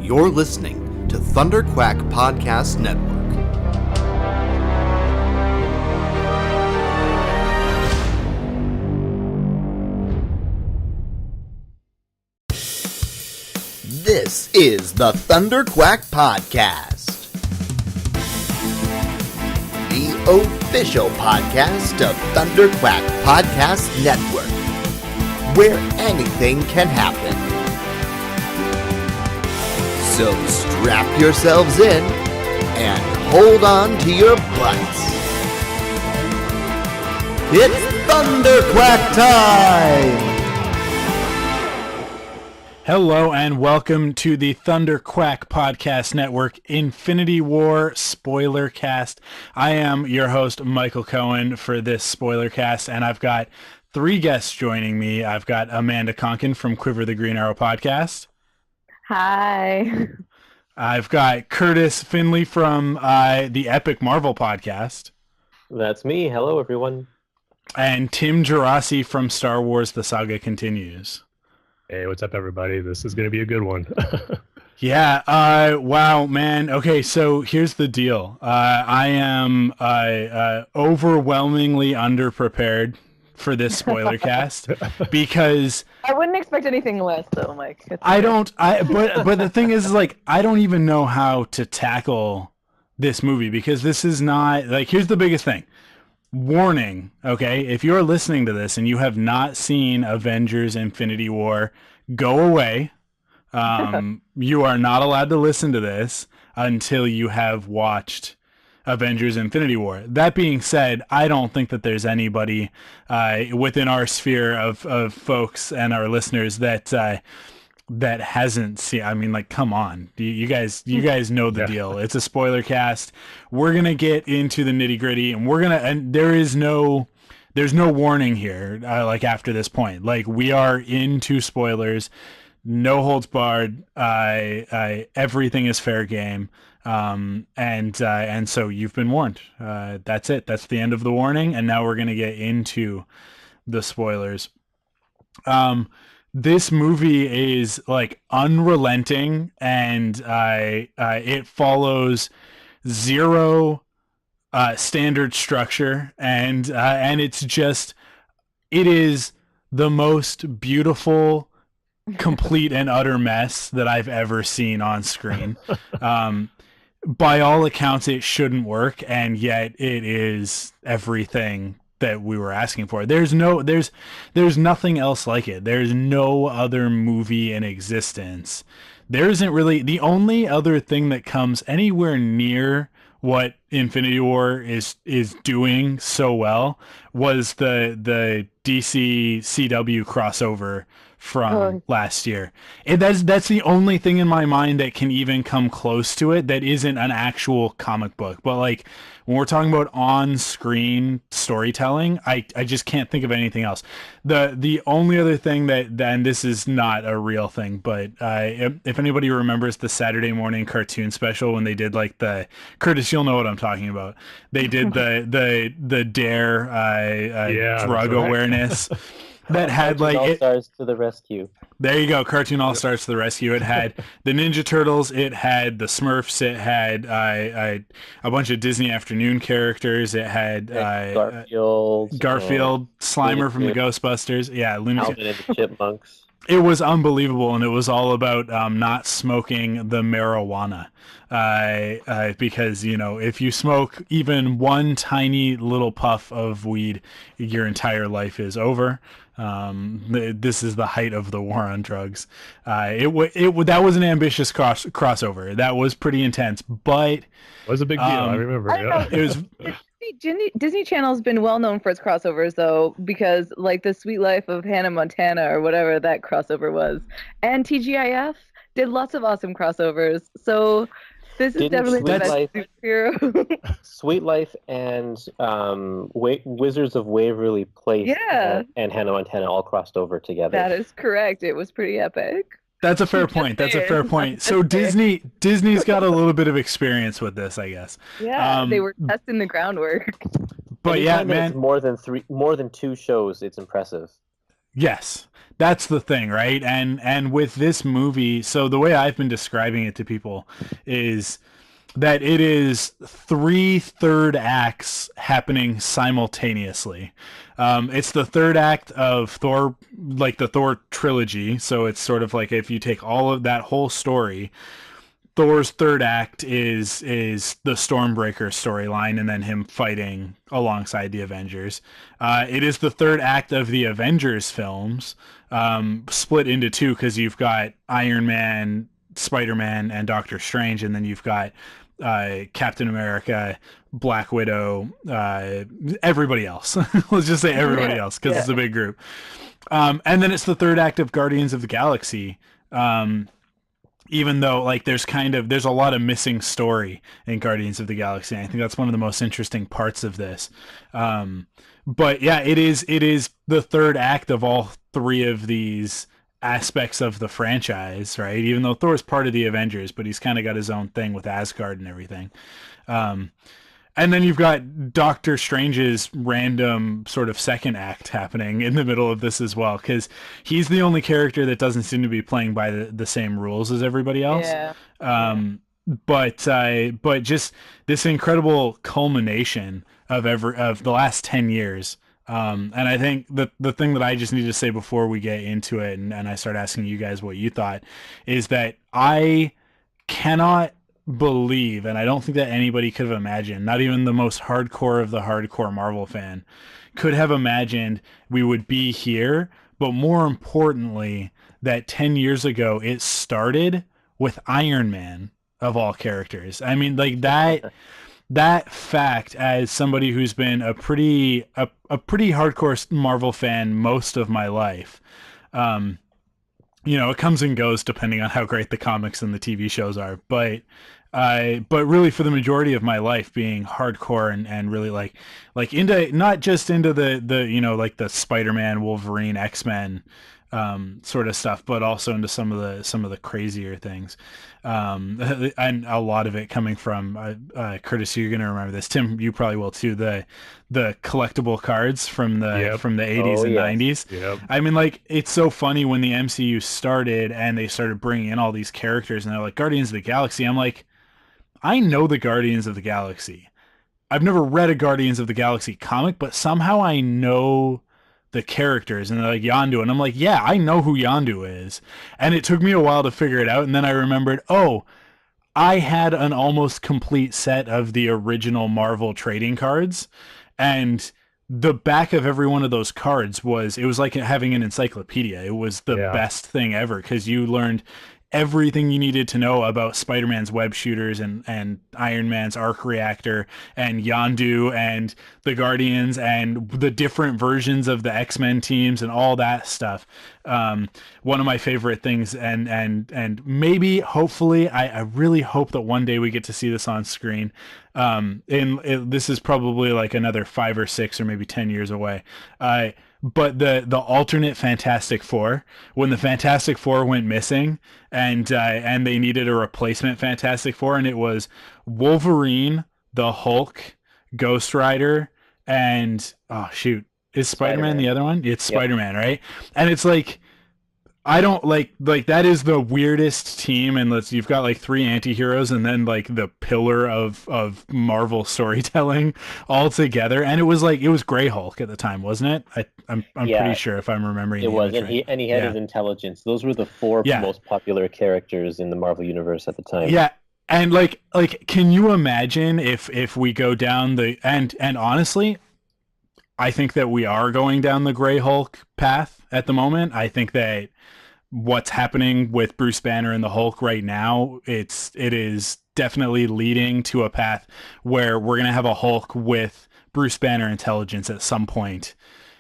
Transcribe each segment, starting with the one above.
You're listening to ThunderQuack Podcast Network. This is the ThunderQuack Podcast, the official podcast of ThunderQuack Podcast Network, where anything can happen. So strap yourselves in and hold on to your butts. It's ThunderQuack time! Hello and welcome to the ThunderQuack Podcast Network Infinity War Spoilercast. I am your host, Michael Cohen, for this Spoilercast, and I've got three guests joining me. I've got Amanda Konkin from Quiver the Green Arrow Podcast. Hi. I've got Kurtis Findlay from the Epic Marvel Podcast. That's me. Hello, everyone. And Tim Geraci from Star Wars The Saga Continues. Hey, what's up, everybody? This is going to be a good one. Yeah, wow, man. Okay, so here's the deal. I am overwhelmingly underprepared for this spoiler cast because I wouldn't expect anything less, though, Mike. But the thing is, like, I don't even know how to tackle this movie because this is not, like, here's the biggest thing. Warning, okay? If you're listening to this and you have not seen Avengers Infinity War, go away. You are not allowed to listen to this until you have watched Avengers Infinity War. That being said, I don't think that there's anybody within our sphere of folks and our listeners that hasn't seen. I mean, like, come on, you guys know the deal. It's a spoiler cast. We're gonna get into the nitty gritty, and there's no warning here. Like, after this point, like, we are into spoilers, no holds barred. Everything is fair game. And so you've been warned. That's it. That's the end of the warning. And now we're gonna get into the spoilers. This movie is, like, unrelenting, and it follows zero standard structure, and it's just, it is the most beautiful, complete and utter mess that I've ever seen on screen. By all accounts, it shouldn't work, and yet it is everything that we were asking for. There's nothing else like it. There's no other movie in existence. There isn't really. The only other thing that comes anywhere near what Infinity War is doing so well was the DC CW crossover from last year. That's the only thing in my mind that can even come close to it that isn't an actual comic book. But, like, when we're talking about on-screen storytelling, I just can't think of anything else. The only other thing then this is not a real thing, but if anybody remembers the Saturday morning cartoon special when they did, like, the Kurtis, you'll know what I'm talking about. They did the Dare drug awareness. That had, like, All-Stars to the rescue. There you go, Cartoon All-Stars to the rescue. It had the Ninja Turtles, it had the Smurfs, it had a bunch of Disney Afternoon characters, it had Garfield, Slimer from the Ghostbusters, Looney Tunes. Alvin and the Chipmunks. It was unbelievable, and it was all about not smoking the marijuana. Because, you know, if you smoke even one tiny little puff of weed, your entire life is over. This is the height of the war on drugs. That was an ambitious crossover. That was pretty intense, but It was a big deal. I remember. It was. Disney Channel's been well known for its crossovers, though, because, like, The Sweet Life of Hannah Montana or whatever that crossover was, and TGIF did lots of awesome crossovers. So this is definitely the best superhero. Sweet Life and Wizards of Waverly Place and Hannah Montana all crossed over together. That is correct. It was pretty epic. That's a fair point. So Disney's got a little bit of experience with this, I guess. Yeah, they were testing the groundwork. But Anytime man, it's more than two shows, it's impressive. Yes. That's the thing, right? And with this movie, so the way I've been describing it to people is that it is 3 third acts happening simultaneously. It's the third act of Thor, like the Thor trilogy. So it's sort of like if you take all of that whole story, Thor's third act is the Stormbreaker storyline, and then him fighting alongside the Avengers. It is the third act of the Avengers films, split into two because you've got Iron Man, Spider-Man, and Doctor Strange, and then you've got Captain America, Black Widow, everybody else. Let's just say everybody else because it's a big group. And then it's the third act of Guardians of the Galaxy. Even though like there's a lot of missing story in Guardians of the Galaxy. I think that's one of the most interesting parts of this. But yeah, it is the third act of all 3 of these aspects of the franchise, right? Even though Thor's part of the Avengers, but he's kind of got his own thing with Asgard and everything. And then you've got Doctor Strange's random sort of second act happening in the middle of this as well, because he's the only character that doesn't seem to be playing by the same rules as everybody else. Yeah. But just this incredible culmination of the last 10 years. And I think the thing that I just need to say before we get into it and I start asking you guys what you thought is that I cannot believe, and I don't think that anybody could have imagined, not even the most hardcore of the hardcore Marvel fan could have imagined we would be here, but more importantly, that 10 years ago it started with Iron Man of all characters. I mean, like that fact, as somebody who's been a pretty hardcore Marvel fan most of my life, it comes and goes depending on how great the comics and the TV shows are, but really for the majority of my life being hardcore and really like into, not just into the like the Spider-Man, Wolverine, X-Men sort of stuff, but also into some of the crazier things, and a lot of it coming from Curtis, you're gonna remember this, Tim, you probably will too, the collectible cards from the 80s and 90s. Yep. I mean, like, it's so funny when the MCU started and they started bringing in all these characters and they're like Guardians of the Galaxy. I'm like, I know the Guardians of the Galaxy. I've never read a Guardians of the Galaxy comic, but somehow I know the characters. And they're like, Yondu. And I'm like, yeah, I know who Yondu is. And it took me a while to figure it out. And then I remembered, oh, I had an almost complete set of the original Marvel trading cards. And the back of every one of those cards it was like having an encyclopedia. It was the best thing ever because you learned everything you needed to know about Spider-Man's web shooters and Iron Man's arc reactor and Yondu and the Guardians and the different versions of the X-Men teams and all that stuff. One of my favorite things, and maybe, hopefully, I really hope that one day we get to see this on screen. This is probably like another 5 or 6 or maybe 10 years away. But the alternate Fantastic Four, when the Fantastic Four went missing and they needed a replacement Fantastic Four, and it was Wolverine, the Hulk, Ghost Rider, and is Spider-Man the other one? It's Spider-Man, right? And it's like, I don't like that is the weirdest team, and you've got like 3 anti-heroes and then like the pillar of Marvel storytelling all together. And it was Grey Hulk at the time, wasn't it? I'm pretty sure, if I'm remembering. It was, and he had his intelligence. Those were the 4 most popular characters in the Marvel universe at the time. Yeah. And like can you imagine if we go down and honestly, I think that we are going down the Grey Hulk path at the moment. I think that what's happening with Bruce Banner and the Hulk right now, it is definitely leading to a path where we're going to have a Hulk with Bruce Banner intelligence at some point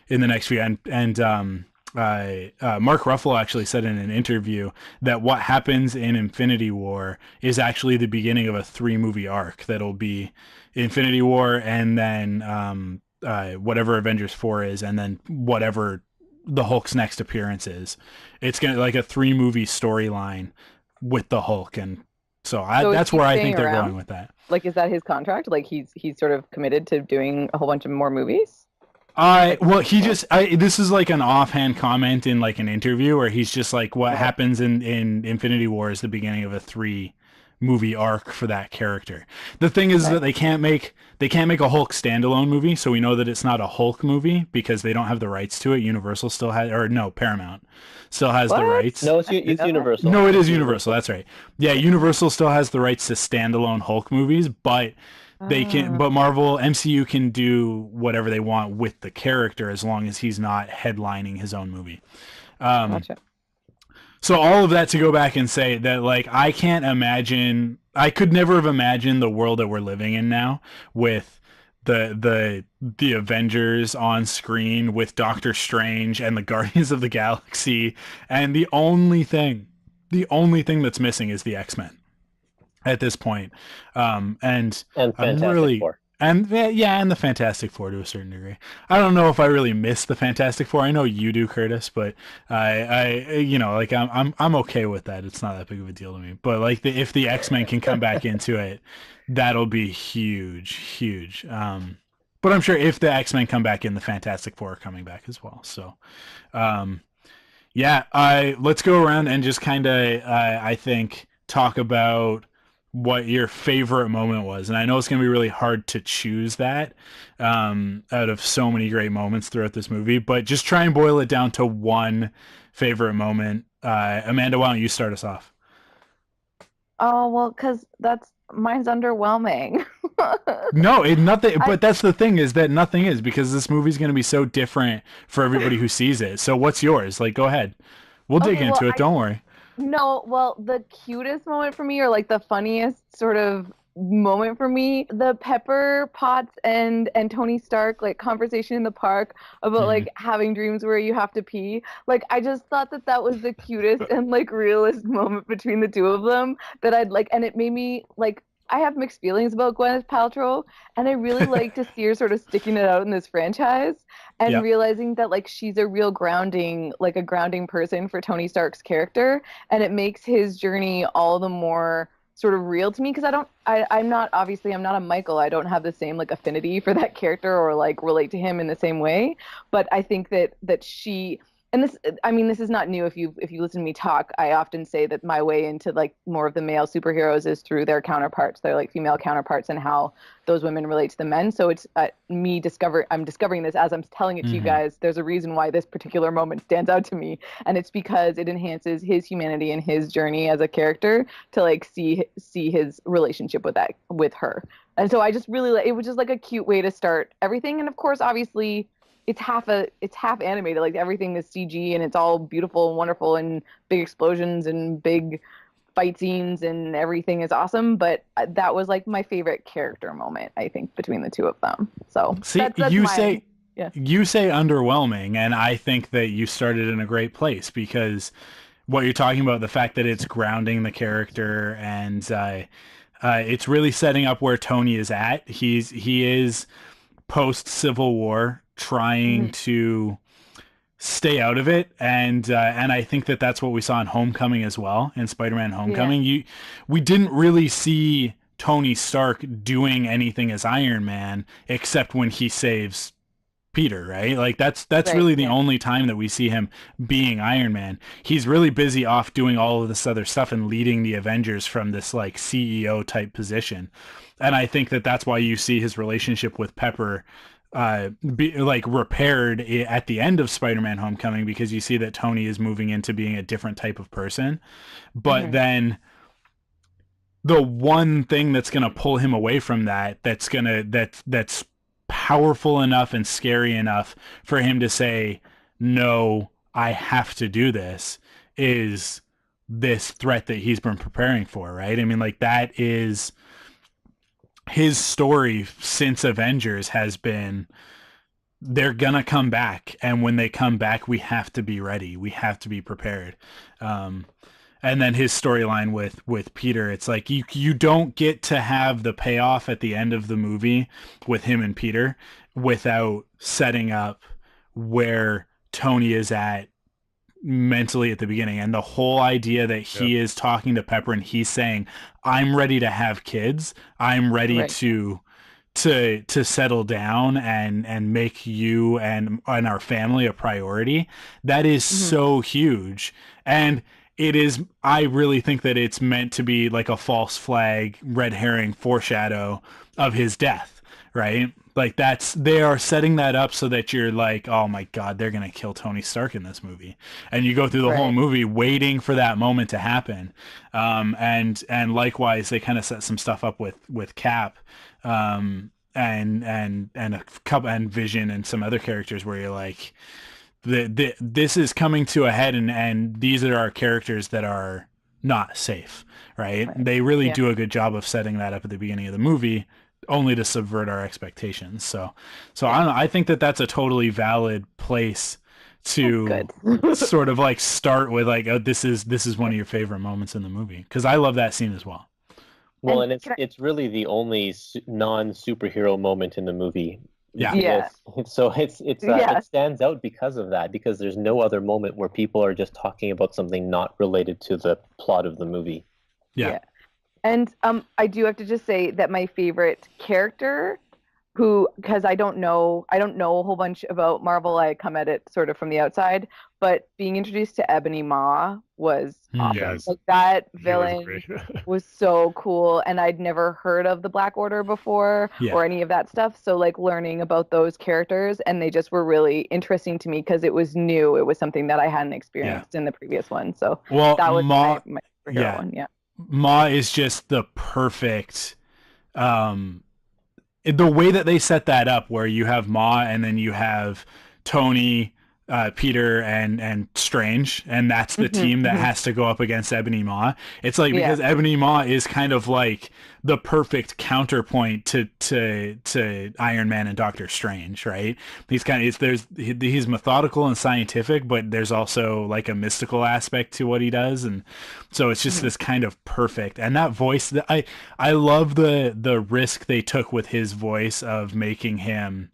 in the next few. And Mark Ruffalo actually said in an interview that what happens in Infinity War is actually the beginning of a 3-movie arc that'll be Infinity War, and then whatever Avengers 4 is, and then whatever the Hulk's next appearance is. It's gonna like a 3-movie storyline with the Hulk, and so that's where I think they're going with that. Like, is that his contract? Like he's sort of committed to doing a whole bunch of more movies? Well, this is like an offhand comment in like an interview where he's just like, what happens in Infinity War is the beginning of a 3-movie arc for that character. The thing is that they can't make a Hulk standalone movie, so we know that it's not a Hulk movie because they don't have the rights to it. Universal still has, or no, Paramount still has the rights. No, it's Universal. No, it is Universal. That's right. Yeah, Universal still has the rights to standalone Hulk movies, but but Marvel MCU can do whatever they want with the character as long as he's not headlining his own movie. Gotcha. So all of that to go back and say that, like, I could never have imagined the world that we're living in now with the Avengers on screen with Doctor Strange and the Guardians of the Galaxy, and the only thing that's missing is the X-Men at this point. And Fantastic Four. And the Fantastic Four to a certain degree. I don't know if I really miss the Fantastic Four. I know you do, Curtis, but I'm okay with that. It's not that big of a deal to me. But like if the X-Men can come back into it, that'll be huge. But I'm sure if the X-Men come back in, the Fantastic Four are coming back as well. So, let's go around and just kind of, I think, talk about what your favorite moment was. And I know it's going to be really hard to choose that out of so many great moments throughout this movie, but just try and boil it down to one favorite moment. Amanda, why don't you start us off? Oh, well, because mine's underwhelming. But that's the thing, is that nothing is, because this movie's going to be so different for everybody who sees it. So what's yours? Like, go ahead. We'll dig into it. Don't worry. No, well, the cutest moment for me, or like the funniest sort of moment for me, the Pepper Potts and Tony Stark like conversation in the park about like having dreams where you have to pee. Like, I just thought that was the cutest and like realist moment between the two of them that I'd like, and it made me like, I have mixed feelings about Gwyneth Paltrow, and I really like to see her sort of sticking it out in this franchise and realizing that like she's a real grounding person for Tony Stark's character, and it makes his journey all the more sort of real to me, because I'm not a Michael. I don't have the same like affinity for that character or like relate to him in the same way, but I think that she. And this is not new. If you listen to me talk, I often say that my way into like more of the male superheroes is through their counterparts, their like female counterparts, and how those women relate to the men. So it's I'm discovering this as I'm telling it to you guys. There's a reason why this particular moment stands out to me, and it's because it enhances his humanity and his journey as a character to like see his relationship with her. And so I just really it was just like a cute way to start everything. And of course, obviously, it's half animated, like everything is CG and it's all beautiful and wonderful and big explosions and big fight scenes and everything is awesome. But that was like my favorite character moment, I think, between the two of them. So see, you say underwhelming, and I think that you started in a great place, because what you're talking about, the fact that it's grounding the character, and it's really setting up where Tony is at. He is post Civil War, trying to stay out of it, and I think that that's what we saw in Homecoming as well, in Spider-Man Homecoming. We didn't really see Tony Stark doing anything as Iron Man except when he saves Peter, right? Like that's right, really the only time that we see him being Iron Man. He's really busy off doing all of this other stuff and leading the Avengers from this like CEO type position. And I think that that's why you see his relationship with Pepper be like repaired at the end of Spider-Man Homecoming, because you see that Tony is moving into being a different type of person. But then the one thing that's going to pull him away from that's powerful enough and scary enough for him to say, no, I have to do this, is this threat that he's been preparing for, right? I mean, like, that is his story since Avengers has been, they're gonna come back, and when they come back, we have to be ready, we have to be prepared. And then his storyline with Peter, it's like you don't get to have the payoff at the end of the movie with him and Peter without setting up where Tony is at mentally at the beginning. And the whole idea that he is talking to Pepper and he's saying, I'm ready to have kids, I'm ready to to settle down and make you and our family a priority, that is so huge. And it is, I really think that it's meant to be like a false flag, red herring foreshadow of his death, right? Like they are setting that up so that you're like, oh my God, they're going to kill Tony Stark in this movie. And you go through the whole movie waiting for that moment to happen. And likewise, they kind of set some stuff up with Cap, and a couple, and Vision and some other characters where you're like, this is coming to a head, and these are our characters that are not safe, right? They really do a good job of setting that up at the beginning of the movie, only to subvert our expectations. So I don't know, I think that that's a totally valid place to sort of like start with, like, oh, this is one of your favorite moments in the movie, because I love that scene as well. Well, and it's really the only non-superhero moment in the movie. Yeah. So it stands out because of that, because there's no other moment where people are just talking about something not related to the plot of the movie. Yeah. And I do have to just say that my favorite character, because I don't know a whole bunch about Marvel, I come at it sort of from the outside, but being introduced to Ebony Maw was awesome. Yes. Like, that villain was so cool, and I'd never heard of the Black Order before or any of that stuff. So like learning about those characters, and they just were really interesting to me because it was new. It was something that I hadn't experienced in the previous one. So that was my favorite one. Yeah. Maw is just the perfect, the way that they set that up, where you have Maw and then you have Tony, Peter, and Strange, and that's the team that has to go up against Ebony Maw. It's like, because Ebony Maw is kind of like the perfect counterpoint to Iron Man and Doctor Strange, right? He's methodical and scientific, but there's also like a mystical aspect to what he does, and so it's just this kind of perfect. And that voice, I love the risk they took with his voice of making him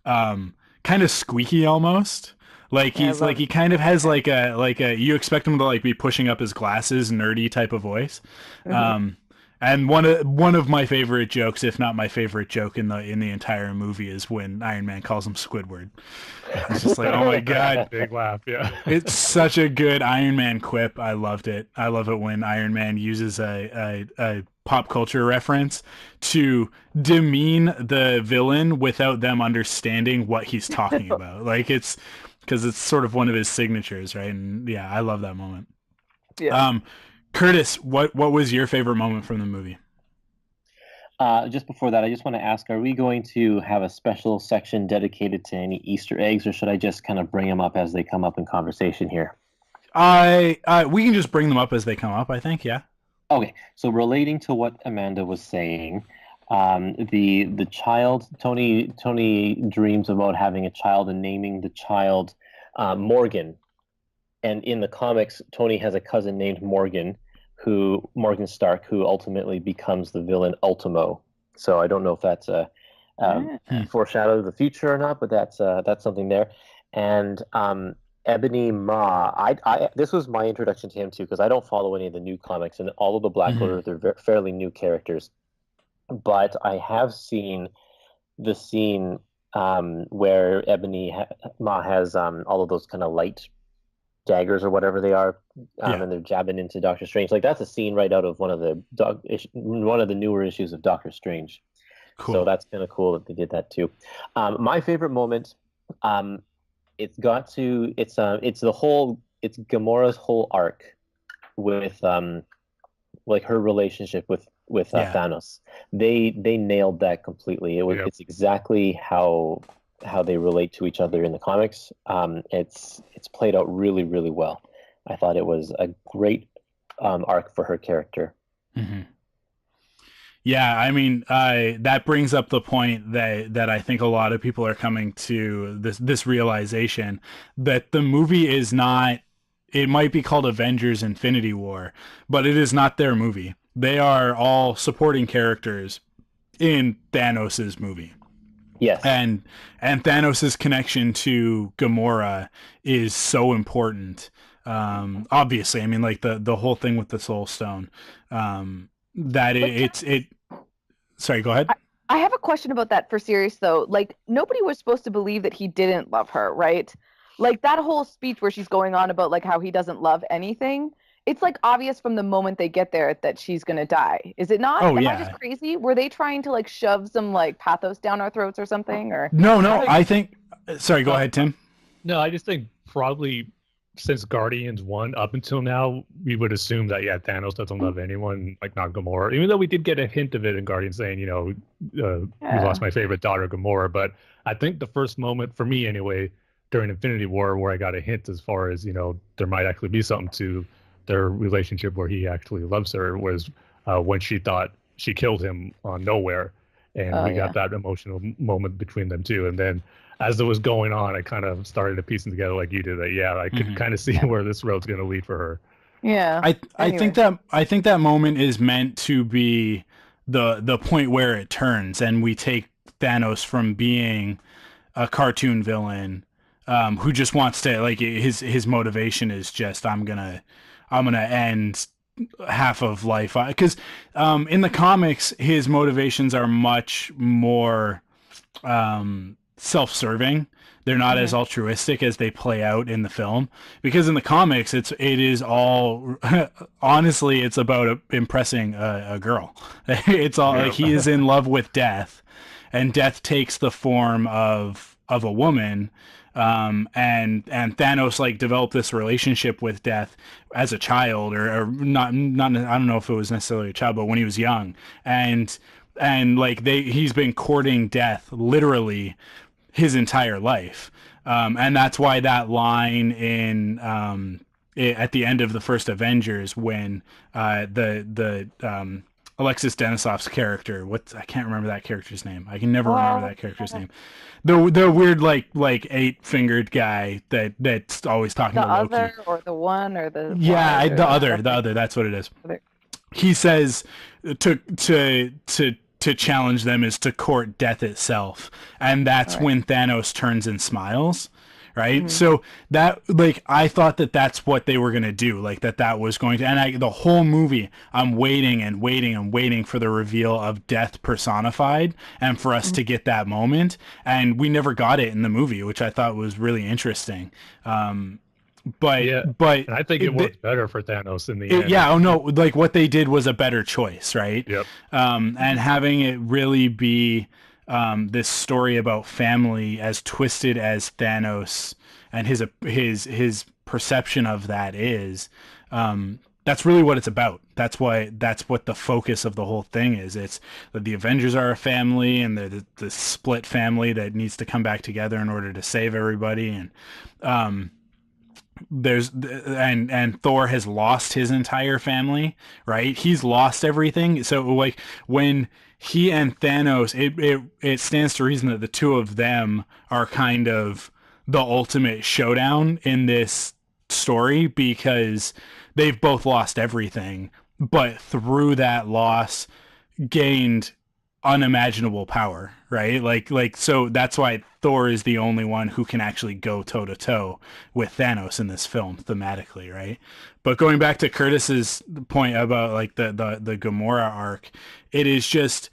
kind of squeaky almost. Like he kind of has like a you expect him to like be pushing up his glasses, nerdy type of voice. And one of my favorite jokes, if not my favorite joke in the entire movie, is when Iron Man calls him Squidward. It's just like, oh my God, big laugh. Yeah, it's such a good Iron Man quip. I loved it. I love it when Iron Man uses a pop culture reference to demean the villain without them understanding what he's talking about. Like, it's because it's sort of one of his signatures, right? And yeah, I love that moment. Yeah. Kurtis, what was your favorite moment from the movie? Just before that, I just want to ask, are we going to have a special section dedicated to any Easter eggs, or should I just kind of bring them up as they come up in conversation here? We can just bring them up as they come up, I think, yeah. Okay, so relating to what Amanda was saying, the child, Tony dreams about having a child and naming the child Morgan. And in the comics, Tony has a cousin named Morgan Stark, who ultimately becomes the villain Ultimo. So I don't know if that's a foreshadow of the future or not, but that's something there. And Ebony Maw, this was my introduction to him too, because I don't follow any of the new comics, and all of the Black Order, they're fairly new characters. But I have seen the scene where Ebony Maw has all of those kind of light daggers or whatever they are, and they're jabbing into Doctor Strange. Like, that's a scene right out of one of the newer issues of Doctor Strange. Cool. So that's kind of cool that they did that too. My favorite moment, it's Gamora's whole arc with like her relationship with Thanos. They nailed that completely. It's exactly how they relate to each other in the comics. It's played out really, really well. I thought it was a great arc for her character. Mm-hmm. Yeah, I mean, that brings up the point that I think a lot of people are coming to this realization that the movie is not. It might be called Avengers Infinity War, but it is not their movie. They are all supporting characters in Thanos' movie. Yes. And Thanos' connection to Gamora is so important. Obviously, I mean, like the whole thing with the Soul Stone. Sorry, go ahead. I have a question about that for serious though. Like nobody was supposed to believe that he didn't love her, right? Like that whole speech where she's going on about like how he doesn't love anything. It's like obvious from the moment they get there that she's gonna die. Is it not? Oh Am I just yeah. crazy? Were they trying to like shove some like pathos down our throats or something? Or No, I think. Sorry, go Uh, ahead, Tim. No, I just think probably since Guardians 1 up until now, we would assume that, yeah, Thanos doesn't love anyone, like not Gamora. Even though we did get a hint of it in Guardians saying, we yeah. lost my favorite daughter, Gamora. But I think the first moment, for me anyway, during Infinity War, where I got a hint as far as, there might actually be something to their relationship where he actually loves her was when she thought she killed him on Nowhere. And Oh we yeah. got that emotional moment between them too. And then as it was going on, I kind of started to piece them together like you did. That yeah, I could kind of see where this road's going to lead for her. Yeah. I think that moment is meant to be the point where it turns and we take Thanos from being a cartoon villain who just wants to like his motivation is just I'm gonna end half of life because in the comics his motivations are much more self-serving. They're not as altruistic as they play out in the film because in the comics it is all honestly it's about impressing a girl. It's all like he is in love with death and death takes the form of a woman and Thanos like developed this relationship with death as a child or not I don't know if it was necessarily a child but when he was young and like he's been courting death literally his entire life. And that's why that line in at the end of the first Avengers when the Alexis Denisov's character, I can't remember that character's name. I can never remember that character's name. The weird like 8-fingered guy that's always talking The to Loki. other or the one or the Yeah, wide the or other. That's what it is. Other. He says to challenge them is to court death itself, and that's when Thanos turns and smiles, right? So that like I thought that's what they were gonna do, like that was going to, and the whole movie I'm waiting and waiting and waiting for the reveal of death personified, and for us to get that moment, and we never got it in the movie, which I thought was really interesting. But and I think it worked better for Thanos in the end. Yeah, oh no, like what they did was a better choice, right? Yep. And having it really be this story about family as twisted as Thanos and his perception of that is, that's really what it's about. That's what the focus of the whole thing is. It's that the Avengers are a family and the split family that needs to come back together in order to save everybody and and Thor has lost his entire family, right? He's lost everything. So like when he and Thanos, it stands to reason that the two of them are kind of the ultimate showdown in this story because they've both lost everything, but through that loss gained unimaginable power, right? Like so that's why Thor is the only one who can actually go toe to toe with Thanos in this film thematically, right? But going back to Curtis's point about like the Gamora arc, it is just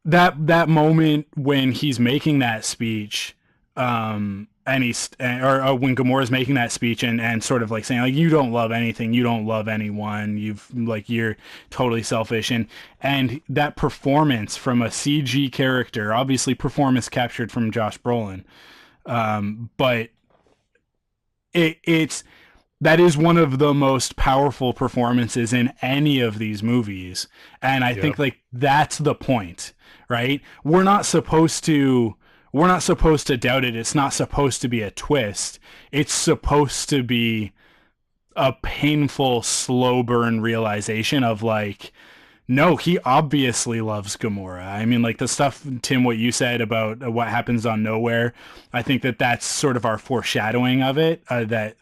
that moment when he's making that speech and he's or when Gamora's making that speech and sort of like saying like you don't love anything, you don't love anyone, you're totally selfish and that performance from a CG character, obviously performance captured from Josh Brolin, but it's that is one of the most powerful performances in any of these movies, and I think like that's the point, right? We're not supposed to doubt it. It's not supposed to be a twist. It's supposed to be a painful, slow burn realization of like, no, he obviously loves Gamora. I mean, like the stuff, Tim, what you said about what happens on Nowhere, I think that's sort of our foreshadowing of it. Like,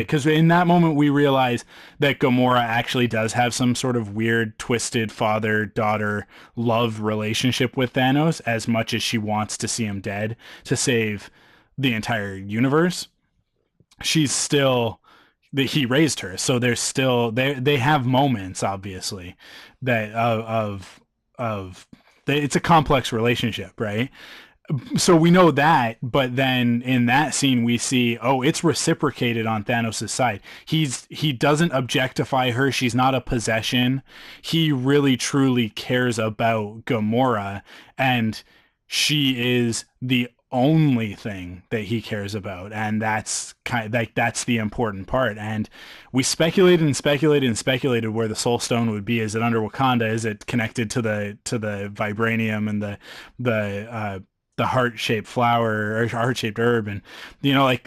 because in that moment we realize that Gamora actually does have some sort of weird, twisted father-daughter love relationship with Thanos, as much as she wants to see him dead to save the entire universe. She's still he raised her, so there's still they have moments obviously that of it's a complex relationship, right? So we know that, but then in that scene we see, oh, it's reciprocated on Thanos' side. He doesn't objectify her. She's not a possession. He really truly cares about Gamora, and she is the only thing that he cares about, and that's that's the important part. And we speculated and speculated and speculated where the Soul Stone would be. Is it under Wakanda? Is it connected to the vibranium and the heart-shaped flower or heart-shaped herb? And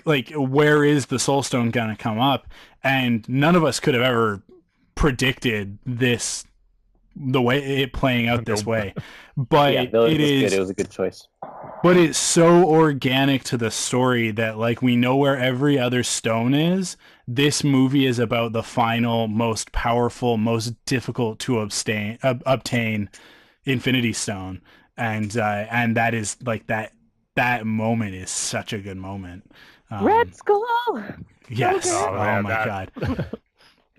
like where is the Soul Stone gonna come up? And none of us could have ever predicted this, the way it playing out this way. But yeah, no, it was a good choice. But it's so organic to the story that, like, we know where every other stone is. This movie is about the final, most powerful, most difficult to obtain Infinity Stone. And that is like that moment is such a good moment. Red Skull. Yes. Okay. Oh my God.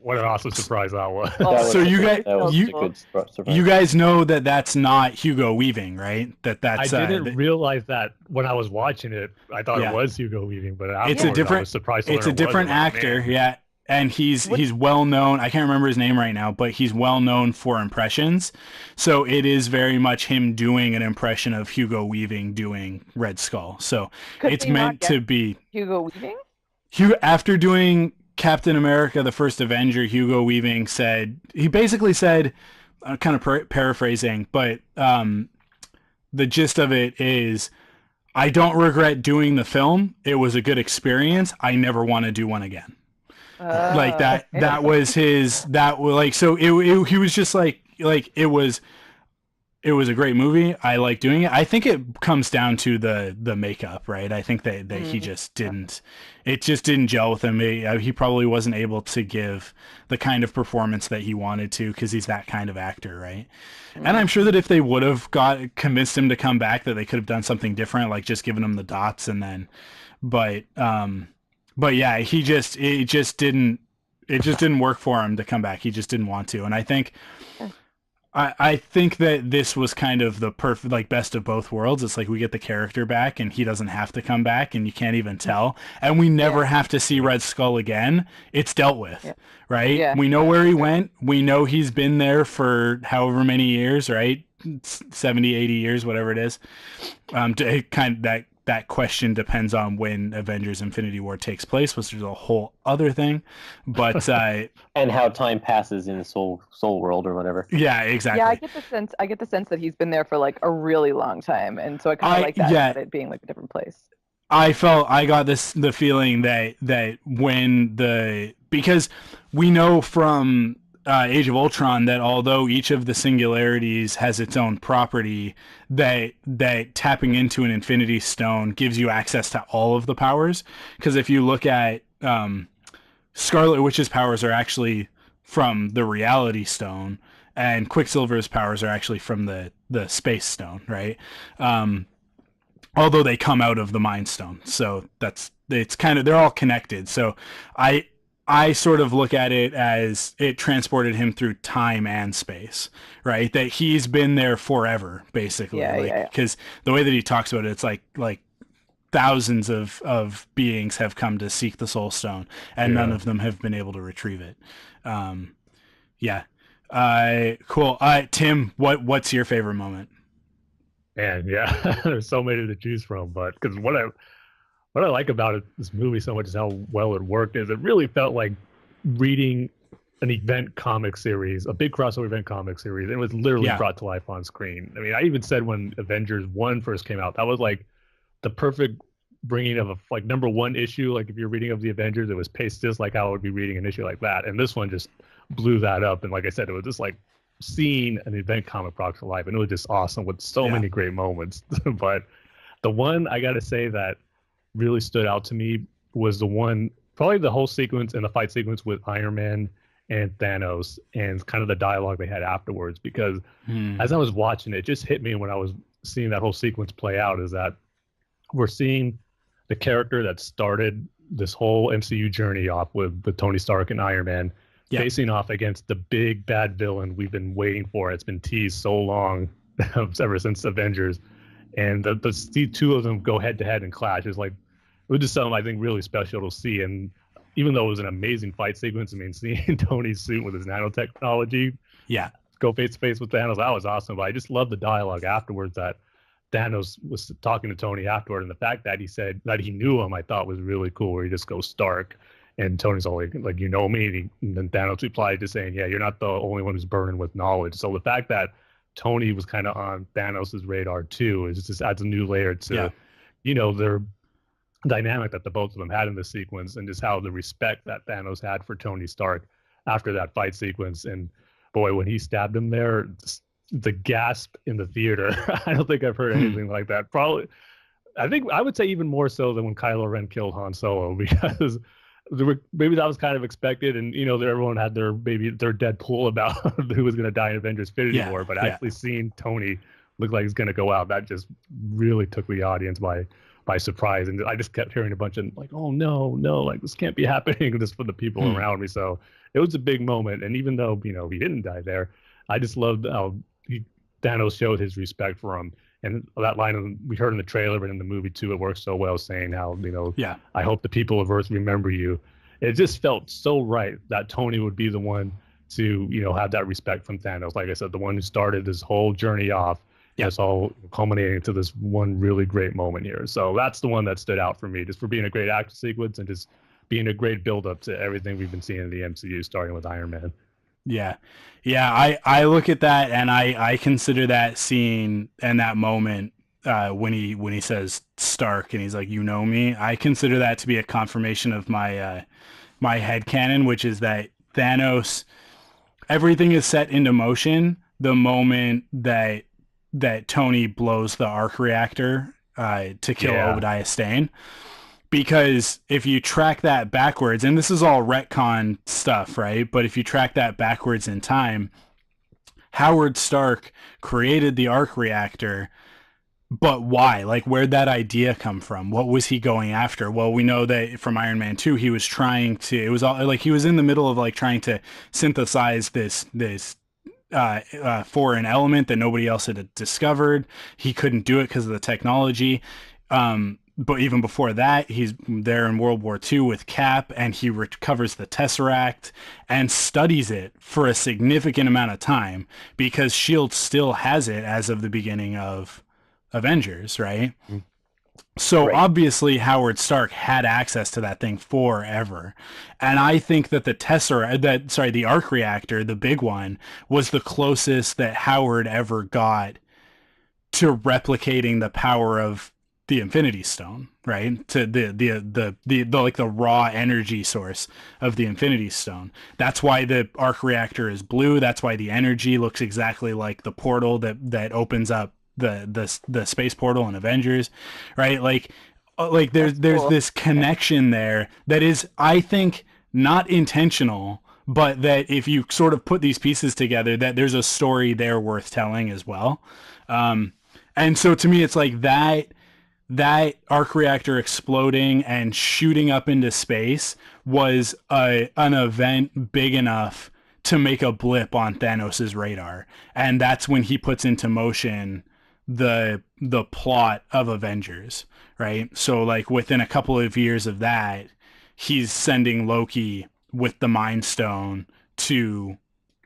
What an awesome surprise that was. So you guys know that that's not Hugo Weaving, right? That's I didn't realize that when I was watching it. I thought it was Hugo Weaving, but it's a different. I was surprised to it's a learn different actor, yeah. And he's well known. I can't remember his name right now, but he's well known for impressions. So it is very much him doing an impression of Hugo Weaving doing Red Skull. So it's meant to be Hugo Weaving. After doing Captain America: The First Avenger, Hugo Weaving basically said, kind of paraphrasing, but the gist of it is, I don't regret doing the film. It was a good experience. I never want to do one again. Like that was his, so he was just like it was a great movie. I like doing it. I think it comes down to the makeup, right? I think that he just didn't, it just didn't gel with him. He probably wasn't able to give the kind of performance that he wanted to, because he's that kind of actor, right? And I'm sure that if they would have convinced him to come back, that they could have done something different, like just giving him the dots and then, but yeah, it just didn't work for him to come back. He just didn't want to. And I think that this was kind of the perfect, like, best of both worlds. It's like we get the character back and he doesn't have to come back, and you can't even tell. And we never have to see Red Skull again. It's dealt with, right? Yeah. We know where he went. We know he's been there for however many years, right? 70, 80 years, whatever it is. That question depends on when Avengers Infinity War takes place, which is a whole other thing. But and how time passes in the soul world or whatever. Yeah, exactly. Yeah, I get the sense that he's been there for like a really long time, and so I kind of like that about it being like a different place. I got the feeling that because we know from Age of Ultron that although each of the singularities has its own property, that tapping into an Infinity Stone gives you access to all of the powers. Because if you look at Scarlet Witch's powers are actually from the Reality Stone, and Quicksilver's powers are actually from the Space Stone, right? Although they come out of the Mind Stone, so it's kind of, they're all connected. So I sort of look at it as it transported him through time and space, right? That he's been there forever, basically. Because the way that he talks about it, it's like thousands of beings have come to seek the Soul Stone, and none of them have been able to retrieve it. Cool. Tim, what's your favorite moment? And there's so many to choose from, but because what I like about this movie so much is how well it worked. Is it really felt like reading an event comic series, a big crossover event comic series. It was literally brought to life on screen. I mean, I even said when Avengers 1 first came out, that was like the perfect bringing of a like number one issue. Like if you're reading of the Avengers, it was paced just like how I would be reading an issue like that. And this one just blew that up. And like I said, it was just like seeing an event comic brought to life. And it was just awesome with so many great moments. But the one I got to say that really stood out to me was the one, probably the whole sequence and the fight sequence with Iron Man and Thanos and kind of the dialogue they had afterwards, because as I was watching it just hit me when I was seeing that whole sequence play out, is that we're seeing the character that started this whole MCU journey off with Tony Stark and Iron Man facing off against the big bad villain we've been waiting for. It's been teased so long ever since Avengers, and the see two of them go head to head and clash is like, it was just something I think really special to see. And even though it was an amazing fight sequence, I mean, seeing Tony's suit with his nanotechnology Yeah. go face to face with Thanos, that was awesome. But I just love the dialogue afterwards that Thanos was talking to Tony afterward, and the fact that he said that he knew him, I thought was really cool. Where he just goes Stark, and Tony's all like you know me, and then Thanos replied to saying, yeah, you're not the only one who's burning with knowledge. So the fact that Tony was kind of on Thanos's radar too is just adds a new layer to, their dynamic that the both of them had in this sequence, and just how the respect that Thanos had for Tony Stark after that fight sequence. And boy, when he stabbed him there, the gasp in the theater, I don't think I've heard anything like that. Probably, I would say even more so than when Kylo Ren killed Han Solo, because maybe that was kind of expected, and everyone had their Deadpool about who was going to die in Avengers Infinity War, but actually seeing Tony look like he's going to go out, that just really took the audience by surprise. And I just kept hearing a bunch of like, oh no, like this can't be happening, just for the people around me. So it was a big moment, and even though he didn't die there, I just loved how Thanos showed his respect for him. And that line we heard in the trailer, but in the movie too, it works so well, saying how, I hope the people of Earth remember you. It just felt so right that Tony would be the one to, have that respect from Thanos. Like I said, the one who started this whole journey off. Yeah. It's all culminating to this one really great moment here. So that's the one that stood out for me, just for being a great action sequence and just being a great build-up to everything we've been seeing in the MCU, starting with Iron Man. Yeah. I look at that, and I consider that scene and that moment when he says Stark and he's like, you know me, I consider that to be a confirmation of my my headcanon, which is that Thanos, everything is set into motion the moment that Tony blows the arc reactor to kill Obadiah Stane. Because if you track that backwards, and this is all retcon stuff, right? But if you track that backwards in time, Howard Stark created the arc reactor, but why? Like, where'd that idea come from? What was he going after? Well, we know that from Iron Man 2, he was trying to, it was all like he was in the middle of like trying to synthesize this foreign element that nobody else had discovered. He couldn't do it because of the technology. But even before that, he's there in World War II with Cap, and he recovers the Tesseract and studies it for a significant amount of time, because S.H.I.E.L.D. still has it as of the beginning of Avengers, right? Mm-hmm. So obviously Howard Stark had access to that thing forever. And I think that the arc reactor, the big one, was the closest that Howard ever got to replicating the power of the Infinity Stone, right? To the raw energy source of the Infinity Stone. That's why the arc reactor is blue. That's why the energy looks exactly like the portal that opens up the space portal in Avengers, right? Like there's this connection there that is, I think, not intentional, but that if you sort of put these pieces together, that there's a story there worth telling as well. And so to me, it's like that arc reactor exploding and shooting up into space was an event big enough to make a blip on Thanos' radar. And that's when he puts into motion the plot of Avengers, right? So like within a couple of years of that, he's sending Loki with the Mind Stone to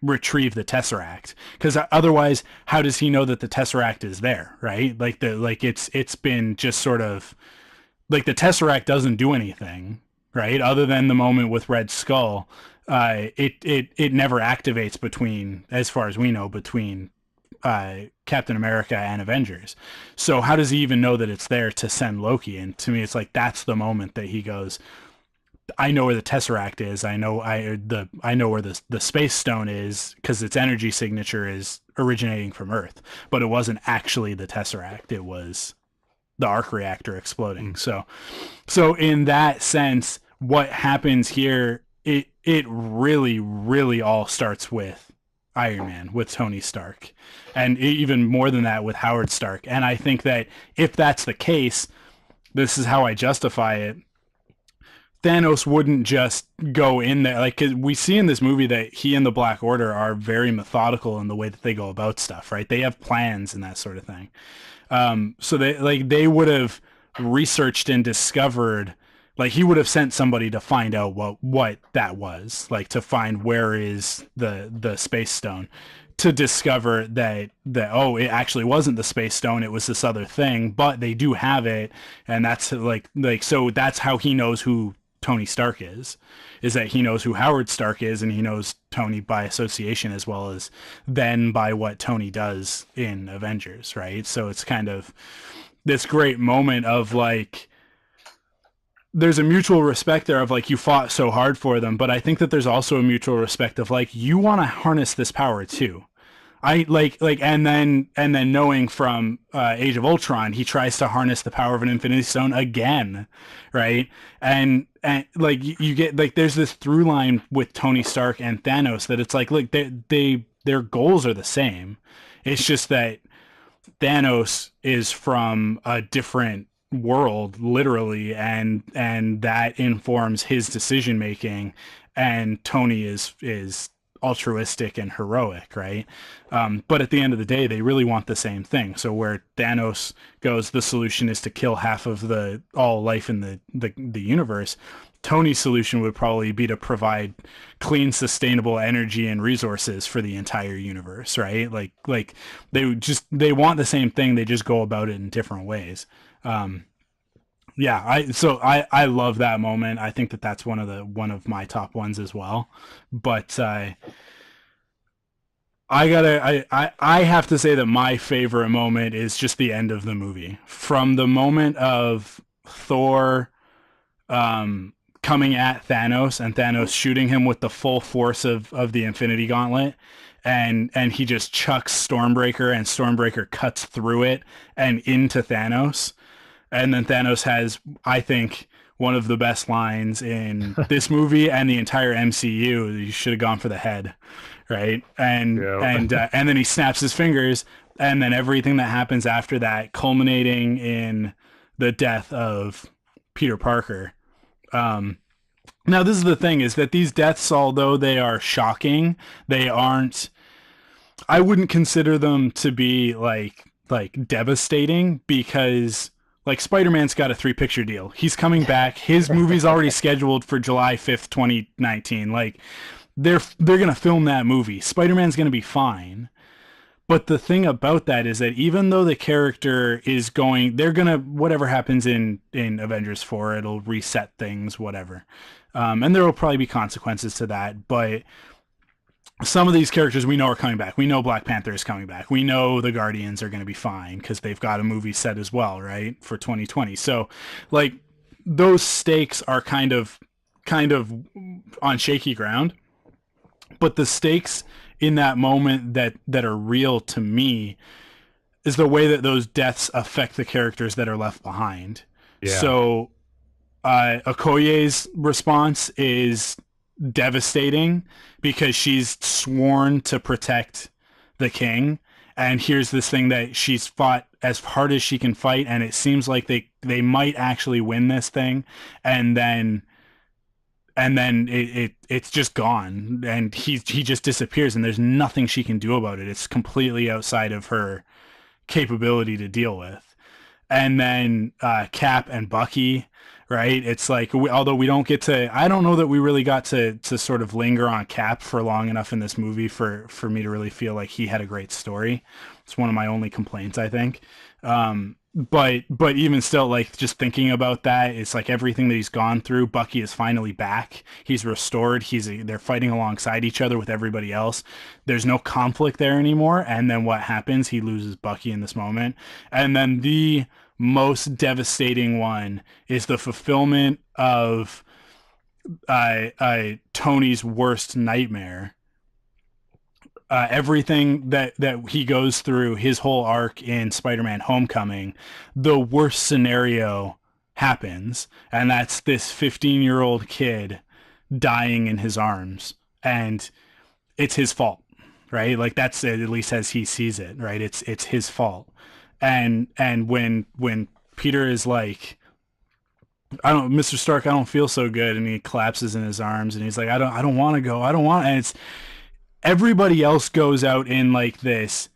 retrieve the Tesseract, because otherwise how does he know that the Tesseract is there, right? It's been just sort of like the Tesseract doesn't do anything, right, other than the moment with Red Skull. It never activates between, as far as we know, between Captain America and Avengers. So how does he even know that it's there to send Loki? And to me, it's like that's the moment that he goes, I know where the Tesseract is. I know where the Space Stone is, because its energy signature is originating from Earth. But it wasn't actually the Tesseract. It was the arc reactor exploding. So in that sense, what happens here, it really, really all starts with Iron Man, with Tony Stark, and even more than that with Howard Stark. And I think that if that's the case, this is how I justify it. Thanos wouldn't just go in there, like, 'cause we see in this movie that he and the Black Order are very methodical in the way that they go about stuff, right? They have plans and that sort of thing. So they would have researched and discovered, like, he would have sent somebody to find out what that was, like, to find where is the space stone, to discover that oh, it actually wasn't the space stone, it was this other thing, but they do have it, and that's like so that's how he knows who Tony Stark is that he knows who Howard Stark is, and he knows Tony by association, as well as then by what Tony does in Avengers, right? So it's kind of this great moment of, like, there's a mutual respect there of, like, you fought so hard for them, but I think that there's also a mutual respect of, like, you want to harness this power too. I like and then knowing from Age of Ultron, he tries to harness the power of an Infinity Stone again, right? And like you get, like, there's this through line with Tony Stark and Thanos that it's like, look, their goals are the same. It's just that Thanos is from a different world, literally, and that informs his decision making, and Tony is altruistic and heroic, right? But at the end of the day, they really want the same thing. So where Thanos goes, the solution is to kill half of all life in the universe. Tony's solution would probably be to provide clean, sustainable energy and resources for the entire universe, right? Like they want the same thing, they just go about it in different ways. Yeah, I love that moment. I think that that's one of my top ones as well. But I have to say that my favorite moment is just the end of the movie. From the moment of Thor coming at Thanos, and Thanos shooting him with the full force of the Infinity Gauntlet, and he just chucks Stormbreaker, and Stormbreaker cuts through it and into Thanos. And then Thanos has, I think, one of the best lines in this movie and the entire MCU. You should have gone for the head, right? And then he snaps his fingers, and then everything that happens after that, culminating in the death of Peter Parker. Now, this is the thing, is that these deaths, although they are shocking, they aren't, I wouldn't consider them to be like devastating, because, like, Spider-Man's got a 3-picture deal. He's coming back. His movie's already scheduled for July 5th, 2019. Like, they're going to film that movie. Spider-Man's going to be fine. But the thing about that is that even though the character is going, they're going to, whatever happens in Avengers 4, it'll reset things, whatever. And there will probably be consequences to that. But some of these characters we know are coming back. We know Black Panther is coming back. We know the Guardians are going to be fine because they've got a movie set as well, right, for 2020. So, like, those stakes are kind of on shaky ground. But the stakes in that moment that are real to me is the way that those deaths affect the characters that are left behind. Yeah. So Okoye's response is devastating because she's sworn to protect the king, and here's this thing that she's fought as hard as she can fight, and it seems like they might actually win this thing, and then it's just gone, and he just disappears, and there's nothing she can do about it. It's completely outside of her capability to deal with. And then Cap and Bucky, right? It's like, although we don't get to, I don't know that we really got to sort of linger on Cap for long enough in this movie for me to really feel like he had a great story. It's one of my only complaints, I think. But even still, like, just thinking about that, it's like everything that he's gone through, Bucky is finally back. He's restored. They're fighting alongside each other with everybody else. There's no conflict there anymore. And then what happens? He loses Bucky in this moment. And then the most devastating one is the fulfillment of Tony's worst nightmare. Everything that he goes through, his whole arc in Spider-Man Homecoming, the worst scenario happens, and that's this 15-year-old kid dying in his arms, and it's his fault, right? Like, that's it, at least as he sees it, right? It's his fault. And when Peter is like, Mr. Stark, I don't feel so good. And he collapses in his arms and he's like, I don't want to go. I don't want, and it's everybody else goes out in like this,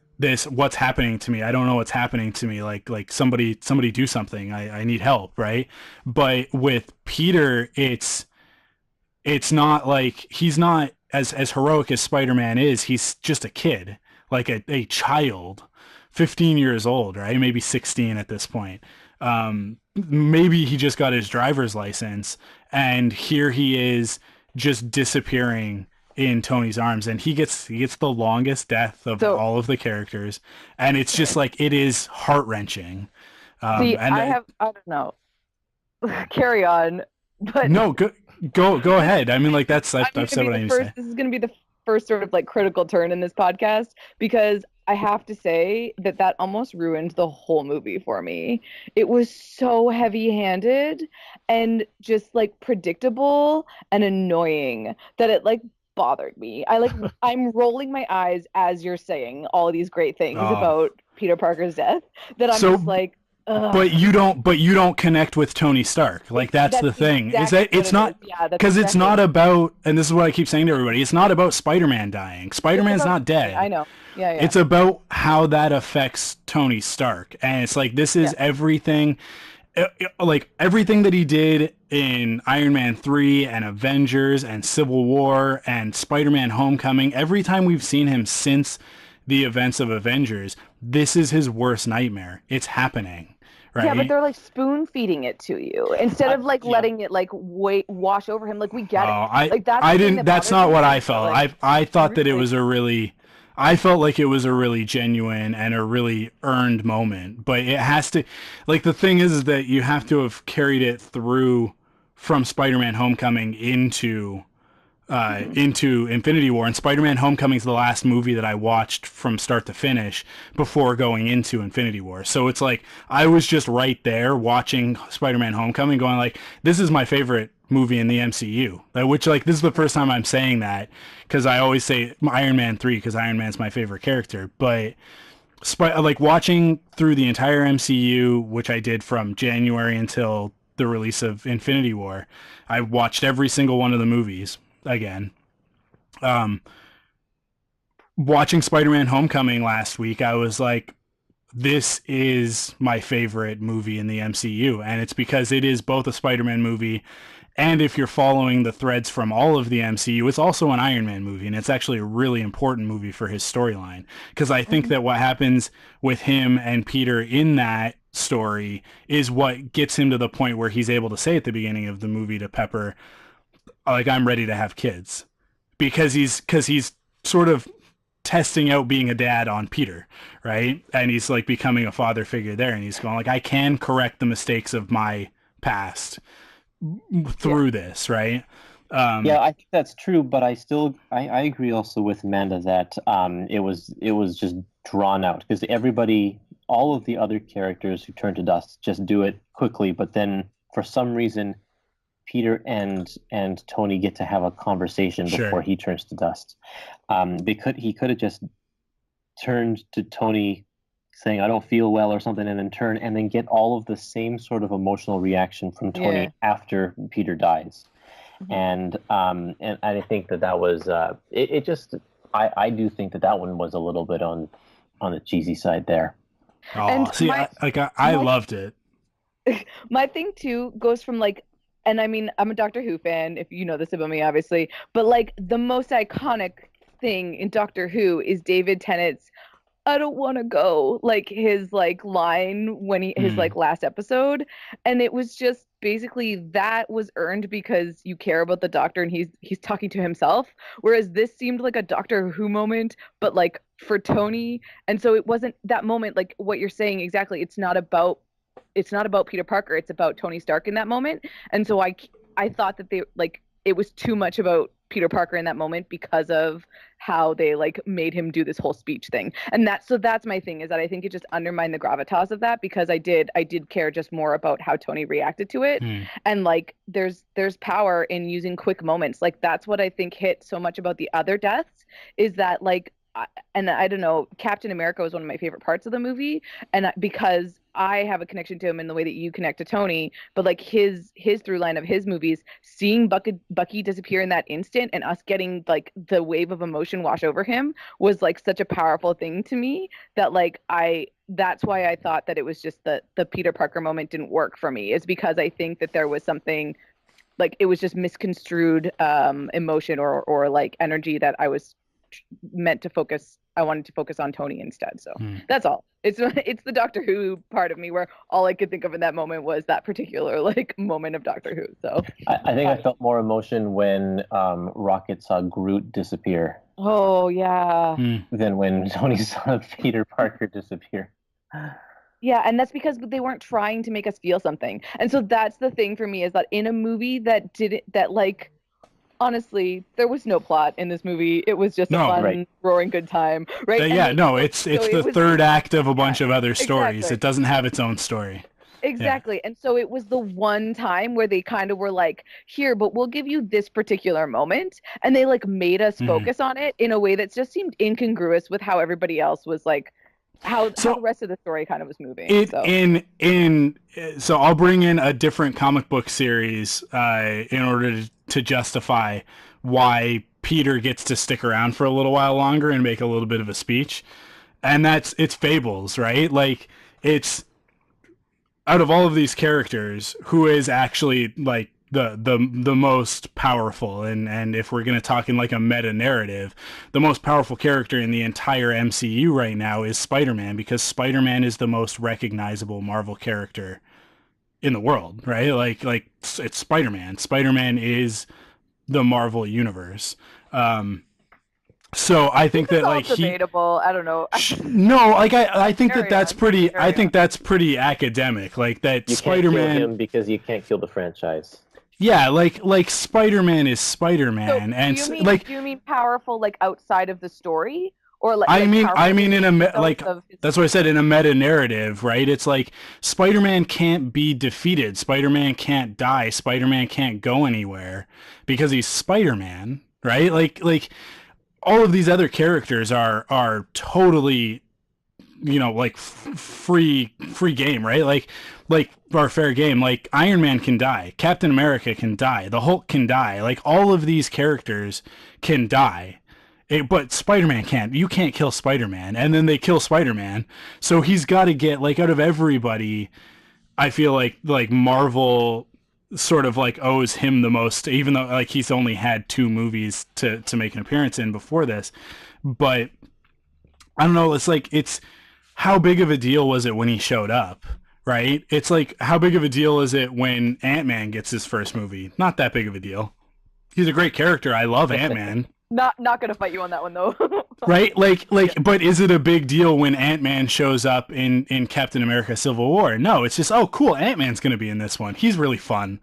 what's happening to me? I don't know what's happening to me. Like somebody do something. I need help. Right. But with Peter, it's not like he's not as heroic as Spider-Man is. He's just a kid, like a child, 15 years old, right? Maybe 16 at this point. Maybe he just got his driver's license, and here he is just disappearing in Tony's arms, and he gets the longest death of So- all of the characters, and it's just like it is heart-wreshing. See, And I don't know. Carry on, but no, go ahead. I mean, like I've said what I need to say. This is going to be the first sort of like critical turn in this podcast, because I have to say that almost ruined the whole movie for me. It was so heavy-handed and just like predictable and annoying that it like bothered me. I'm rolling my eyes as you're saying all these great things Oh. about Peter Parker's death, that I'm So- just like, ugh. But you don't connect with Tony Stark. Like that's the thing. Is that exactly it's what not it is. Yeah, that's because it's exactly- not about, and this is what I keep saying to everybody, it's not about Spider-Man dying. Spider-Man's about- not dead. I know. Yeah. It's about how that affects Tony Stark. And it's like this is everything, like everything that he did in Iron Man 3 and Avengers and Civil War and Spider-Man Homecoming. Every time we've seen him since the events of Avengers, this is his worst nightmare. It's happening. Right? Yeah, but they're like spoon feeding it to you instead of like letting it like wash over him. Like we get it. Like that's I the thing didn't. that That's bothers not me, what I but, felt. like, I thought that it really- was a really. I felt like it was a really genuine and a really earned moment. But it has to, like the thing is that you have to have carried it through from Spider-Man Homecoming into Infinity War, and Spider-Man Homecoming is the last movie that I watched from start to finish before going into Infinity War. So it's like I was just right there watching Spider-Man Homecoming going like, this is my favorite movie in the MCU. Which like this is the first time I'm saying that, because I always say Iron Man 3 because Iron Man's my favorite character. But like watching through the entire MCU, which I did from January until the release of Infinity War, I watched every single one of the movies again. Watching Spider-Man Homecoming last week, I was like, this is my favorite movie in the MCU, and it's because it is both a Spider-Man movie, and if you're following the threads from all of the MCU, it's also an Iron Man movie, and it's actually a really important movie for his storyline, because I think that what happens with him and Peter in that story is what gets him to the point where he's able to say at the beginning of the movie to Pepper, like, I'm ready to have kids, because he's sort of testing out being a dad on Peter, right? And he's like becoming a father figure there, and he's going like, I can correct the mistakes of my past through this, right? Yeah, I think that's true, but I agree also with Amanda that it was just drawn out, because all of the other characters who turn to dust just do it quickly, but then for some reason Peter and Tony get to have a conversation before he turns to dust. He could have just turned to Tony saying, I don't feel well or something, and then turn and then get all of the same sort of emotional reaction from Tony after Peter dies. And I think that was it just I do think that one was a little bit on the cheesy side there. Oh, And see, I loved it. My thing too goes from like, and I mean, I'm a Doctor Who fan, if you know this about me, obviously, but like the most iconic thing in Doctor Who is David Tennant's I don't want to go, like his like line when his like last episode, and it was just basically that was earned because you care about the Doctor and he's talking to himself, whereas this seemed like a Doctor Who moment, but like for Tony, and so it wasn't that moment like what you're saying exactly. It's not about Peter Parker, it's about Tony Stark in that moment, and so I thought that they like it was too much about Peter Parker in that moment because of how they like made him do this whole speech thing. And that's my thing, is that I think it just undermined the gravitas of that, because I did care just more about how Tony reacted to it. And like there's power in using quick moments. Like that's what I think hit so much about the other deaths, is that like and I don't know, Captain America was one of my favorite parts of the movie, and because I have a connection to him in the way that you connect to Tony, but like his through line of his movies, seeing Bucky disappear in that instant and us getting like the wave of emotion wash over him was like such a powerful thing to me that like that's why I thought that it was just the Peter Parker moment didn't work for me, is because I think that there was something like it was just misconstrued emotion or like energy that I was meant to focus. I wanted to focus on Tony instead. So that's all. It's the Doctor Who part of me where all I could think of in that moment was that particular like moment of Doctor Who. So I think I felt more emotion when Rocket saw Groot disappear. Oh yeah. Than when Tony saw Peter Parker disappear. Yeah, and that's because they weren't trying to make us feel something. And so that's the thing for me, is that in a movie that like honestly, there was no plot in this movie. It was just a fun, roaring good time, right? Yeah, it's the third act of a bunch of other stories. Exactly. It doesn't have its own story. Exactly. Yeah. And so it was the one time where they kind of were like, here, but we'll give you this particular moment. And they like made us focus on it in a way that just seemed incongruous with how everybody else was like, how the rest of the story kind of was moving. So I'll bring in a different comic book series in order to justify why Peter gets to stick around for a little while longer and make a little bit of a speech. And it's Fables, right? Like, it's out of all of these characters, who is actually like the most powerful, and if we're going to talk in like a meta narrative, the most powerful character in the entire MCU right now is Spider-Man, because Spider-Man is the most recognizable Marvel character in the world, right? Like it's Spider-Man. Spider-Man is the Marvel universe. So I think that like debatable. I don't know. No, like I think that's pretty. I think that's pretty academic. Like that you Spider-Man can't kill him because you can't kill the franchise. Yeah, like Spider-Man is Spider-Man, so do you mean powerful like outside of the story, or like I mean in a like that's what I said, in a meta narrative, right? It's like Spider-Man can't be defeated, Spider-Man can't die, Spider-Man can't go anywhere because he's Spider-Man, right? Like all of these other characters are totally, like free game, right? Like our fair game. Like Iron Man can die, Captain America can die, the Hulk can die, like all of these characters can die, but Spider-Man can't. You can't kill Spider-Man. And then they kill Spider-Man, so he's got to get, like, out of everybody, I feel like Marvel sort of like owes him the most, even though like he's only had 2 movies to make an appearance in before this. But I don't know, it's how big of a deal was it when he showed up, right? It's like, how big of a deal is it when Ant-Man gets his first movie? Not that big of a deal. He's a great character. I love Ant-Man. Not gonna fight you on that one though. Right? Like, but is it a big deal when Ant-Man shows up in Captain America Civil War? No, it's just, oh cool, Ant-Man's gonna be in this one. He's really fun,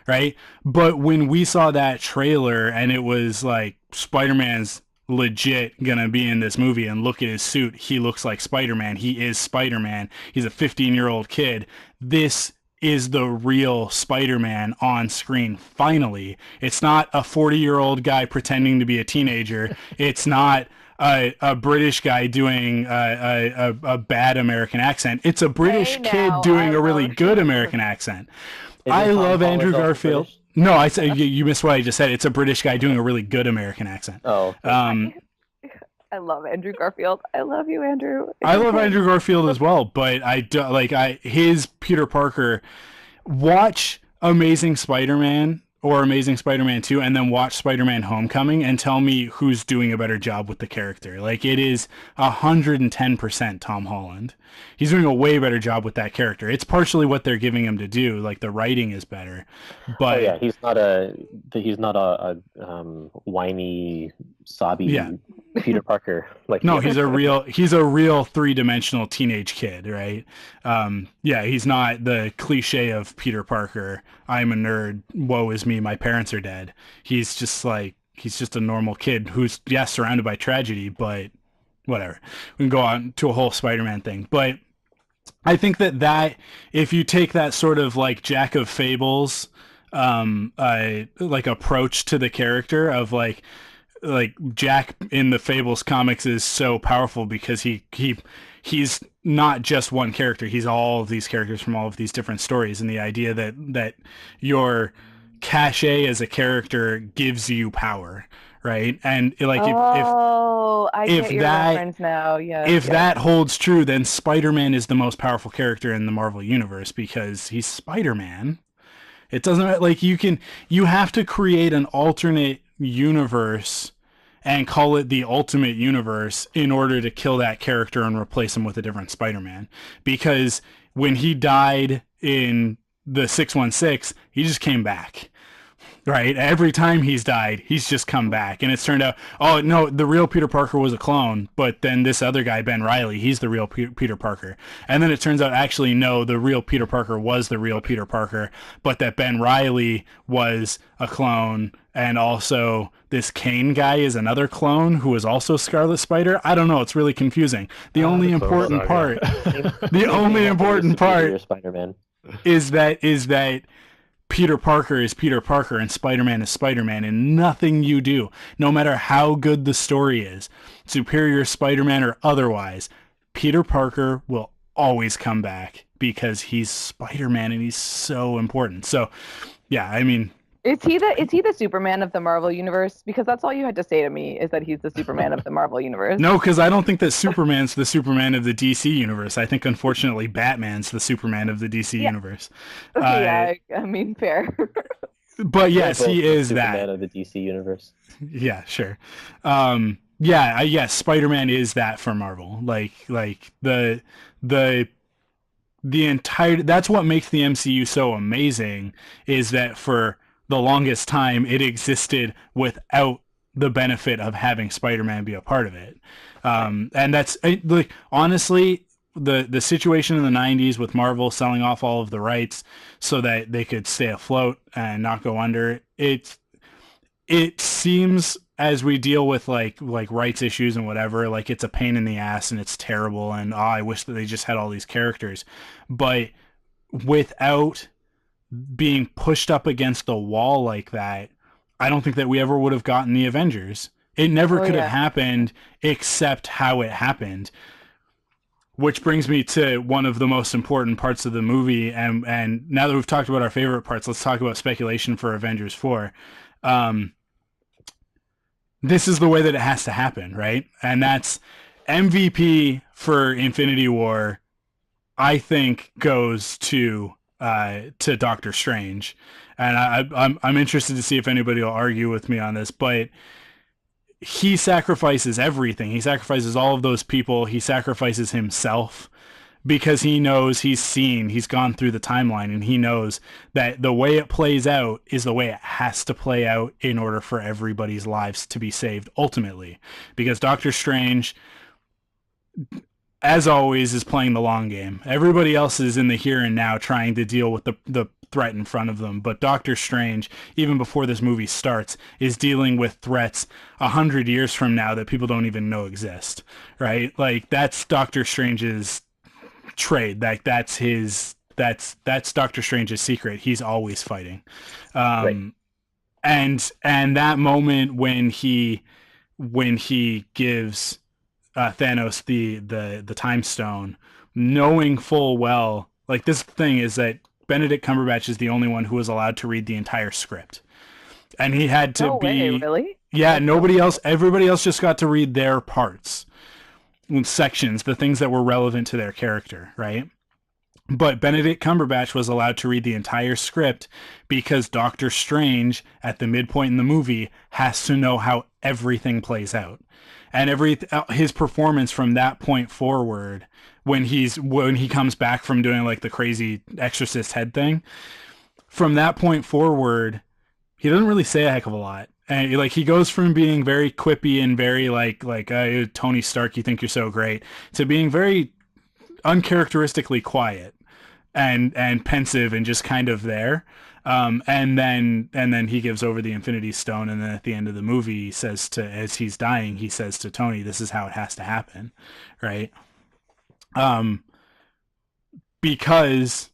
right? But when we saw that trailer and it was like, Spider-Man's legit gonna be in this movie, and look at his suit, he looks like Spider-Man, he is Spider-Man, he's a 15-year-old kid, this is the real Spider-Man on screen, finally. It's not a 40-year-old guy pretending to be a teenager. It's not a British guy doing a bad American accent. It's a British kid doing a really good American accent. I love Andrew Garfield. No, I said you missed what I just said. It's a British guy doing a really good American accent. Oh. I love Andrew Garfield. I love you, Andrew. I love Andrew Garfield as well, but his Peter Parker. Watch Amazing Spider-Man or Amazing Spider-Man 2, and then watch Spider-Man Homecoming, and tell me who's doing a better job with the character. Like, it is 110% Tom Holland. He's doing a way better job with that character. It's partially what they're giving him to do. Like, the writing is better, but he's not a whiny, sobby Peter Parker. Like, no, he's a real 3-dimensional teenage kid, right? He's not the cliche of Peter Parker. I'm a nerd. Woe is me. My parents are dead. He's just a normal kid who's surrounded by tragedy, but whatever. We can go on to a whole Spider-Man thing, but I think that if you take that sort of like Jack of Fables, like approach to the character of like like Jack in the Fables comics is so powerful because he's not just one character. He's all of these characters from all of these different stories, and the idea that your cachet as a character gives you power, right? And like I if get your that reference now. Yes, if yes. that holds true, then Spider-Man is the most powerful character in the Marvel universe because he's Spider-Man. It doesn't like you have to create an alternate universe and call it the Ultimate Universe in order to kill that character and replace him with a different Spider-Man. Because when he died in the 616, he just came back. Right? Every time he's died, he's just come back. And it's turned out, oh, no, the real Peter Parker was a clone, but then this other guy, Ben Reilly, he's the real Peter Parker. And then it turns out, actually, no, the real Peter Parker was the real Peter Parker, but that Ben Reilly was a clone, and also this Kane guy is another clone who is also Scarlet Spider. I don't know. It's really confusing. The only important part, the only important part Spider-Man. is that Peter Parker is Peter Parker and Spider-Man is Spider-Man, and nothing you do, no matter how good the story is, Superior Spider-Man or otherwise, Peter Parker will always come back because he's Spider-Man and he's so important. So, yeah, I mean, Is he the Superman of the Marvel universe? Because that's all you had to say to me is that he's the Superman of the Marvel universe. no, because I don't think that Superman's the Superman of the DC universe. I think, unfortunately, Batman's the Superman of the DC universe. Okay, yeah, I mean, fair. But yes, he is Superman that. of the DC universe. Yeah, sure. Yes, Spider-Man is that for Marvel. Like the entire, that's what makes the MCU so amazing, is that for the longest time it existed without the benefit of having Spider-Man be a part of it. And that's like, honestly, the situation in the 90s with Marvel selling off all of the rights so that they could stay afloat and not go under, it seems, as we deal with like rights issues and whatever, like it's a pain in the ass and it's terrible, and I wish that they just had all these characters. But without being pushed up against the wall like that, I don't think that we ever would have gotten the Avengers. It never could have happened except how it happened. Which brings me to one of the most important parts of the movie, and now that we've talked about our favorite parts, let's talk about speculation for Avengers 4. This is the way that it has to happen, right? And that's MVP for Infinity War, I think, goes to Doctor Strange, and I'm interested to see if anybody will argue with me on this, but he sacrifices everything. He sacrifices all of those people. He sacrifices himself because he knows he's gone through the timeline, and he knows that the way it plays out is the way it has to play out in order for everybody's lives to be saved ultimately, because Doctor Strange, as always, is playing the long game. Everybody else is in the here and now trying to deal with the threat in front of them. But Doctor Strange, even before this movie starts, is dealing with threats 100 years from now that people don't even know exist, right? Like, that's Doctor Strange's trade. Like, that's Doctor Strange's secret. He's always fighting. Right. And that moment when he gives Thanos the time stone, knowing full well, like, this thing is that Benedict Cumberbatch is the only one who was allowed to read the entire script, and he had to Really? Yeah, nobody else. Everybody else just got to read their parts, sections, the things that were relevant to their character, right? But Benedict Cumberbatch was allowed to read the entire script because Doctor Strange, at the midpoint in the movie, has to know how everything plays out. And his performance from that point forward, when he comes back from doing like the crazy exorcist head thing, from that point forward, he doesn't really say a heck of a lot. And like, he goes from being very quippy and very like Tony Stark, you think you're so great, to being very uncharacteristically quiet and pensive and just kind of there. And then he gives over the Infinity Stone, and then at the end of the movie, he says as he's dying, he says to Tony, "This is how it has to happen," right? Because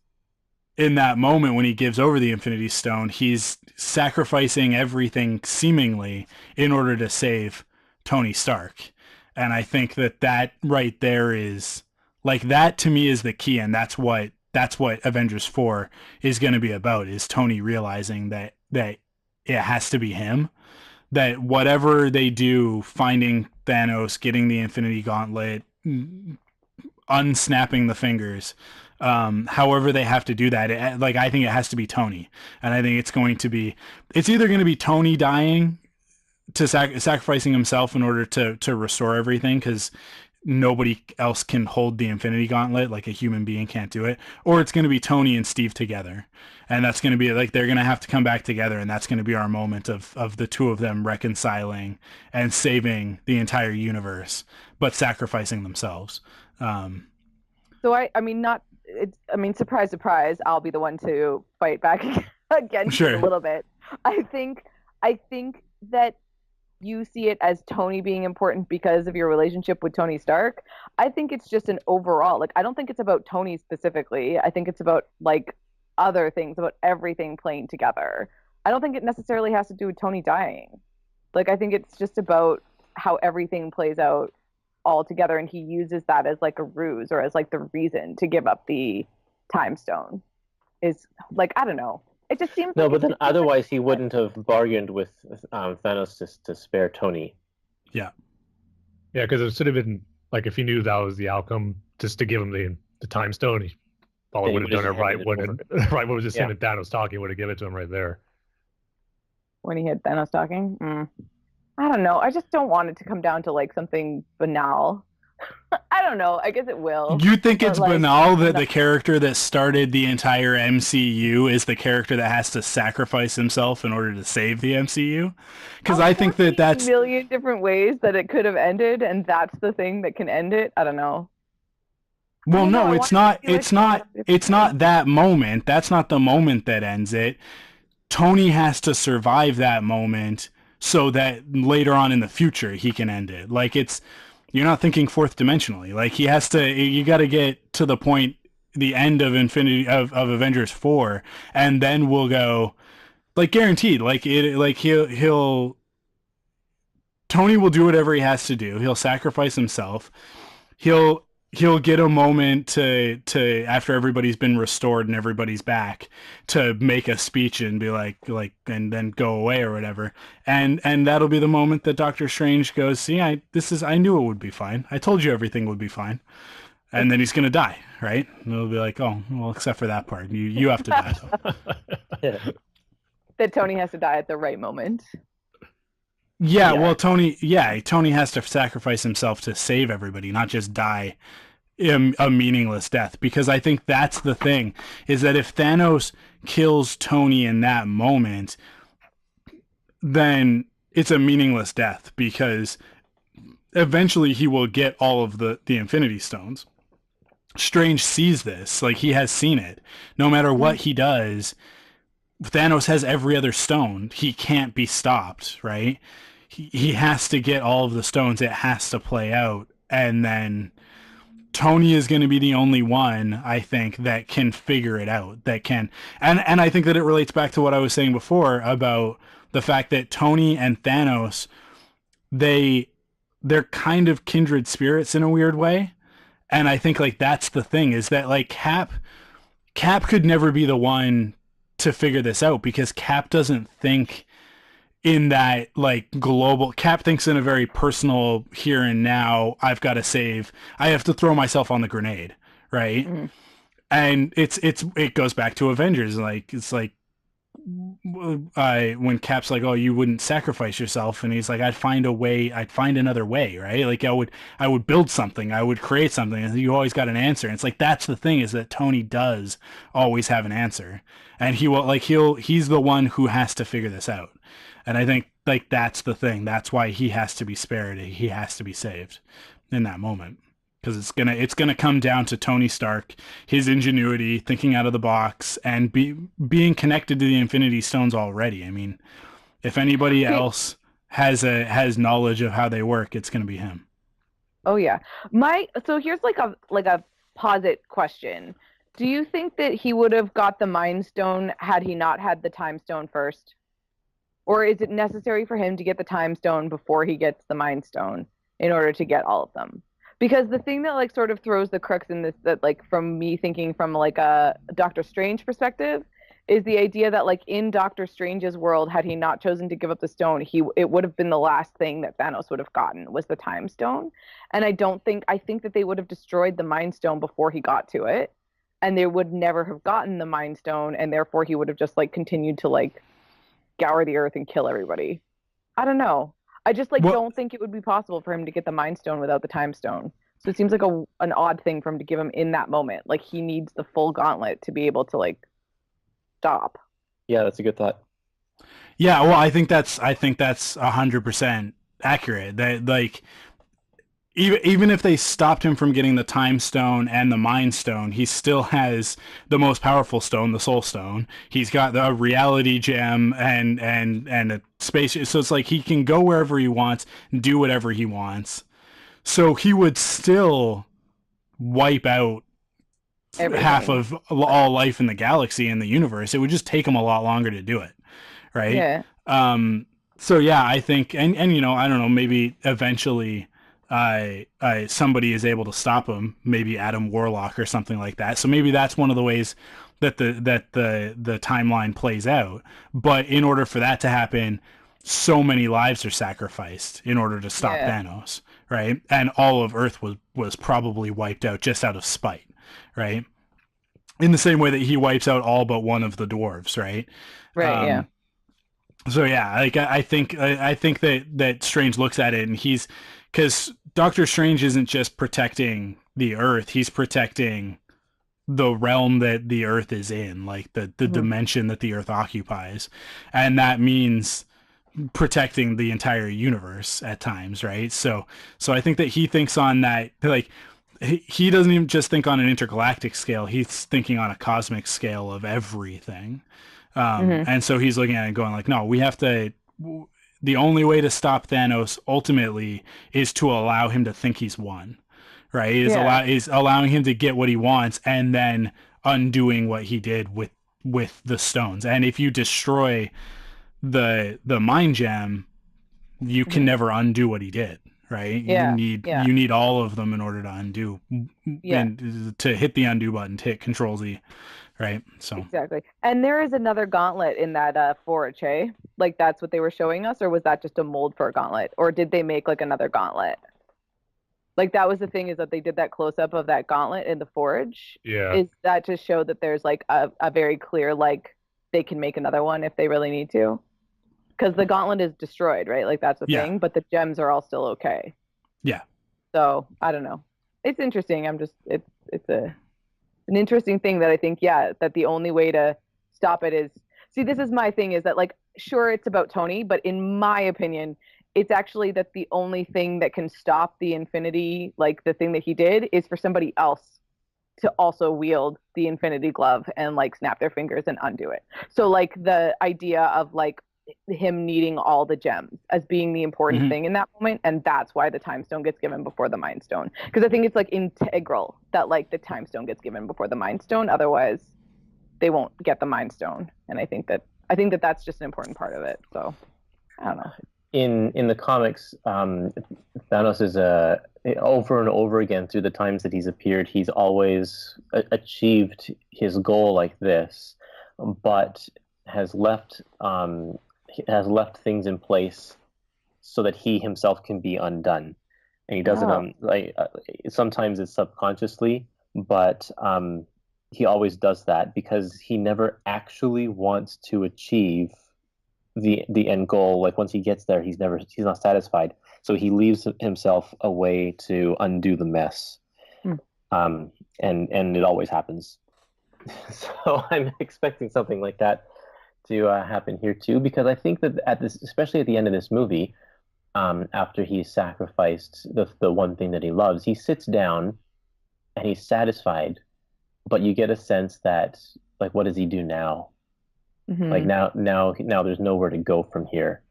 in that moment when he gives over the Infinity Stone, he's sacrificing everything seemingly in order to save Tony Stark. And I think that right there is like, that to me is the key, and that's what Avengers 4 is going to be about, is Tony realizing that it has to be him, that whatever they do, finding Thanos, getting the Infinity Gauntlet, unsnapping the fingers, however they have to do that, I think it has to be Tony. And I think it's either going to be Tony dying, to sacrificing himself in order to restore everything, because nobody else can hold the Infinity Gauntlet, like a human being can't do it, or it's going to be Tony and Steve together. And that's going to be like, they're going to have to come back together, and that's going to be our moment of the two of them reconciling and saving the entire universe, but sacrificing themselves. So I mean, surprise, surprise, I'll be the one to fight back against it a little bit. I think that you see it as Tony being important because of your relationship with Tony Stark. I think it's just an overall, like, I don't think it's about Tony specifically. I think it's about like other things, about everything playing together. I don't think it necessarily has to do with Tony dying. Like, I think it's just about how everything plays out all together, and he uses that as like a ruse, or as like the reason to give up the time stone. Is like, I don't know. It just seems but then otherwise he wouldn't have bargained with Thanos to spare Tony. Yeah, because it should have been like, if he knew that was the outcome, just to give him the time stone, he probably would have done it right when right when it was just him and Thanos talking, would have given it to him right there. When he had Thanos talking, I don't know. I just don't want it to come down to like something banal. I don't know. I guess it will. You think it's like, banal that the character that started the entire MCU is the character that has to sacrifice himself in order to save the MCU? Because I think that's a million different ways that it could have ended, and that's the thing that can end it. I don't know. Well, no, it's not. It's not that moment. That's not the moment that ends it. Tony has to survive that moment so that later on in the future he can end it. Like, you're not thinking fourth dimensionally. Like, you got to get to the point, the end of Avengers 4, and then we'll go, like, guaranteed. Like, Tony will do whatever he has to do. He'll sacrifice himself. He'll get a moment to after everybody's been restored and everybody's back, to make a speech and be like and then go away or whatever. And that'll be the moment that Doctor Strange goes, "See, I knew it would be fine. I told you everything would be fine." And then he's gonna die, right? And it'll be like, "Oh, well, except for that part. You have to die though." That Tony has to die at the right moment. Yeah, well, Tony has to sacrifice himself to save everybody, not just die a meaningless death. Because I think that's the thing, is that if Thanos kills Tony in that moment, then it's a meaningless death, because eventually he will get all of the Infinity Stones. Strange sees this, like, he has seen it. No matter what he does, Thanos has every other stone. He can't be stopped, right? He has to get all of the stones. It has to play out. And then Tony is going to be the only one, I think, that can figure it out. That can. And I think that it relates back to what I was saying before about the fact that Tony and Thanos, they're kind of kindred spirits in a weird way. And I think, like, that's the thing, is that, like, Cap could never be the one to figure this out, because Cap doesn't think in that, like, global. Cap thinks in a very personal here and now. I have to throw myself on the grenade, right? Mm-hmm. And it goes back to Avengers. Like, it's like, when Cap's like, "Oh, you wouldn't sacrifice yourself," and he's like, I'd find another way, right? Like, I would build something, I would create something, and you always got an answer. And it's like, that's the thing, is that Tony does always have an answer, and he's the one who has to figure this out. And I think, like, that's the thing. That's why he has to be spared. He has to be saved in that moment. Because it's gonna come down to Tony Stark, his ingenuity, thinking out of the box, and being connected to the Infinity Stones already. I mean, if anybody else has knowledge of how they work, it's gonna be him. Oh yeah. So here's like a posit question. Do you think that he would have got the Mind Stone had he not had the Time Stone first? Or is it necessary for him to get the Time Stone before he gets the Mind Stone in order to get all of them? Because the thing that like sort of throws the crux in this, that like from me thinking from like a Doctor Strange perspective, is the idea that like in Doctor Strange's world, had he not chosen to give up the stone, it would have been the last thing that Thanos would have gotten was the Time Stone. And I think that they would have destroyed the Mind Stone before he got to it, and they would never have gotten the Mind Stone, and therefore he would have just like continued to like scour the earth and kill everybody. I don't know. I just like don't think it would be possible for him to get the Mind Stone without the Time Stone. So it seems like an odd thing for him to give him in that moment. Like he needs the full gauntlet to be able to like stop. Yeah, that's a good thought. Yeah, well, I think that's 100% accurate. That like even if they stopped him from getting the Time Stone and the Mind Stone, he still has the most powerful stone, the Soul Stone. He's got the Reality Gem and a space. So it's like he can go wherever he wants, do whatever he wants. So he would still wipe out everything. Half of all life in the galaxy and the universe. It would just take him a lot longer to do it, right? Yeah. So yeah, I think, and you know, I don't know, maybe eventually somebody is able to stop him, maybe Adam Warlock or something like that. So maybe that's one of the ways that the timeline plays out. But in order for that to happen, so many lives are sacrificed in order to stop Thanos, right? And all of Earth was probably wiped out just out of spite, right? In the same way that he wipes out all but one of the dwarves, right? Right. Yeah. So yeah, like I think that Strange looks at it and because Doctor Strange isn't just protecting the Earth, he's protecting the realm that the Earth is in, like the dimension that the Earth occupies. And that means protecting the entire universe at times, right? So I think that he thinks on that, like, he doesn't even just think on an intergalactic scale, he's thinking on a cosmic scale of everything. And so he's looking at it and going like, no, we have to... The only way to stop Thanos ultimately is to allow him to think he's won, right? Is allowing him to get what he wants and then undoing what he did with the stones. And if you destroy the Mind Gem, you can never undo what he did, right? Yeah. You need all of them in order to undo. Yeah. And to hit the undo button, to hit Control Z. Right. So exactly. And there is another gauntlet in that forage, hey? Like that's what they were showing us, or was that just a mold for a gauntlet? Or did they make like another gauntlet? Like that was the thing, is that they did that close up of that gauntlet in the forage. Yeah. Is that to show that there's like a very clear like they can make another one if they really need to? Because the gauntlet is destroyed, right? Like that's the thing, but the gems are all still okay. Yeah. So I don't know. It's interesting. It's an interesting thing that I think, that the only way to stop it is, see, this is my thing, is that like, sure, it's about Tony, but in my opinion, it's actually that the only thing that can stop the Infinity, like the thing that he did, is for somebody else to also wield the Infinity Glove and like snap their fingers and undo it. So like the idea of like him needing all the gems as being the important thing in that moment, and that's why the Time Stone gets given before the Mind Stone, because I think it's like integral that like the Time Stone gets given before the Mind Stone, otherwise they won't get the Mind Stone. And I think that that's just an important part of it. So I don't know. In the comics, Thanos is over and over again through the times that he's appeared, he's always achieved his goal like this, but has left things in place so that he himself can be undone. And he does it sometimes it's subconsciously, but he always does that because he never actually wants to achieve the end goal. Like once he gets there, he's not satisfied. So he leaves himself a way to undo the mess. And it always happens. So I'm expecting something like that to happen here too, because I think that especially at the end of this movie, after he's sacrificed the one thing that he loves, he sits down and he's satisfied, but you get a sense that like, what does he do now? Like now there's nowhere to go from here.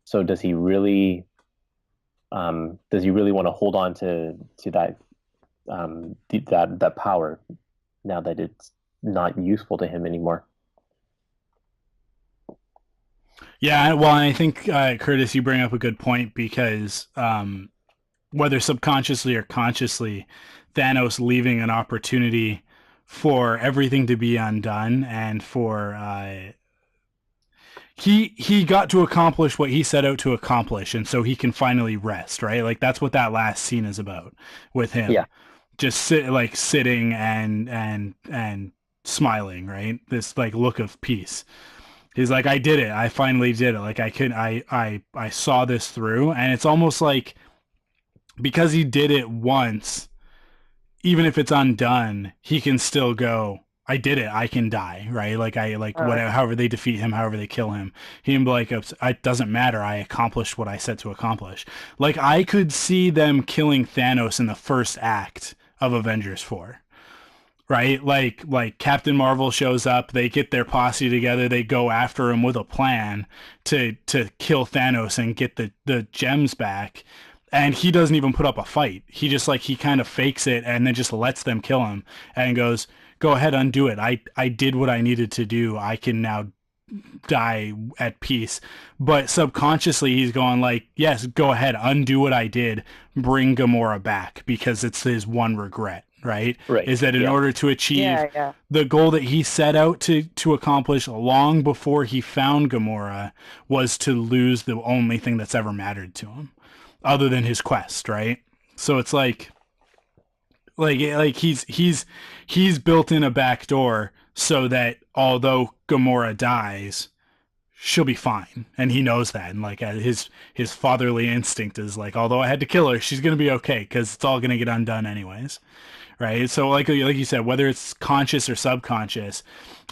So does he really want to hold on to that that power? now that it's not useful to him anymore. Yeah, well, I think Curtis, you bring up a good point because whether subconsciously or consciously, Thanos leaving an opportunity for everything to be undone and for he got to accomplish what he set out to accomplish, and so he can finally rest, right? Like that's what that last scene is about with him. Yeah. Just sitting and smiling, right? This like look of peace. He's like, I did it. I finally did it. Like I saw this through, and it's almost like because he did it once, even if it's undone, he can still go, I did it. I can die, right? Like whatever, however they defeat him, however they kill him, he can be like, it doesn't matter. I accomplished what I set to accomplish. Like I could see them killing Thanos in the first act of Avengers 4. Right? Like Captain Marvel shows up, they get their posse together, they go after him with a plan to kill Thanos and get the gems back. And he doesn't even put up a fight. He just he kind of fakes it and then just lets them kill him and goes, go ahead, undo it. I did what I needed to do. I can now die at peace. But subconsciously he's going like, yes, go ahead, undo what I did, bring Gamora back, because it's his one regret, right? Is that in order to achieve the goal that he set out to accomplish long before he found Gamora was to lose the only thing that's ever mattered to him other than his quest, right? So it's like he's built in a back door so that although Gamora dies, she'll be fine, and he knows that, and his fatherly instinct is like, although I had to kill her, she's gonna be okay because it's all gonna get undone anyways, right? So like you said, whether it's conscious or subconscious,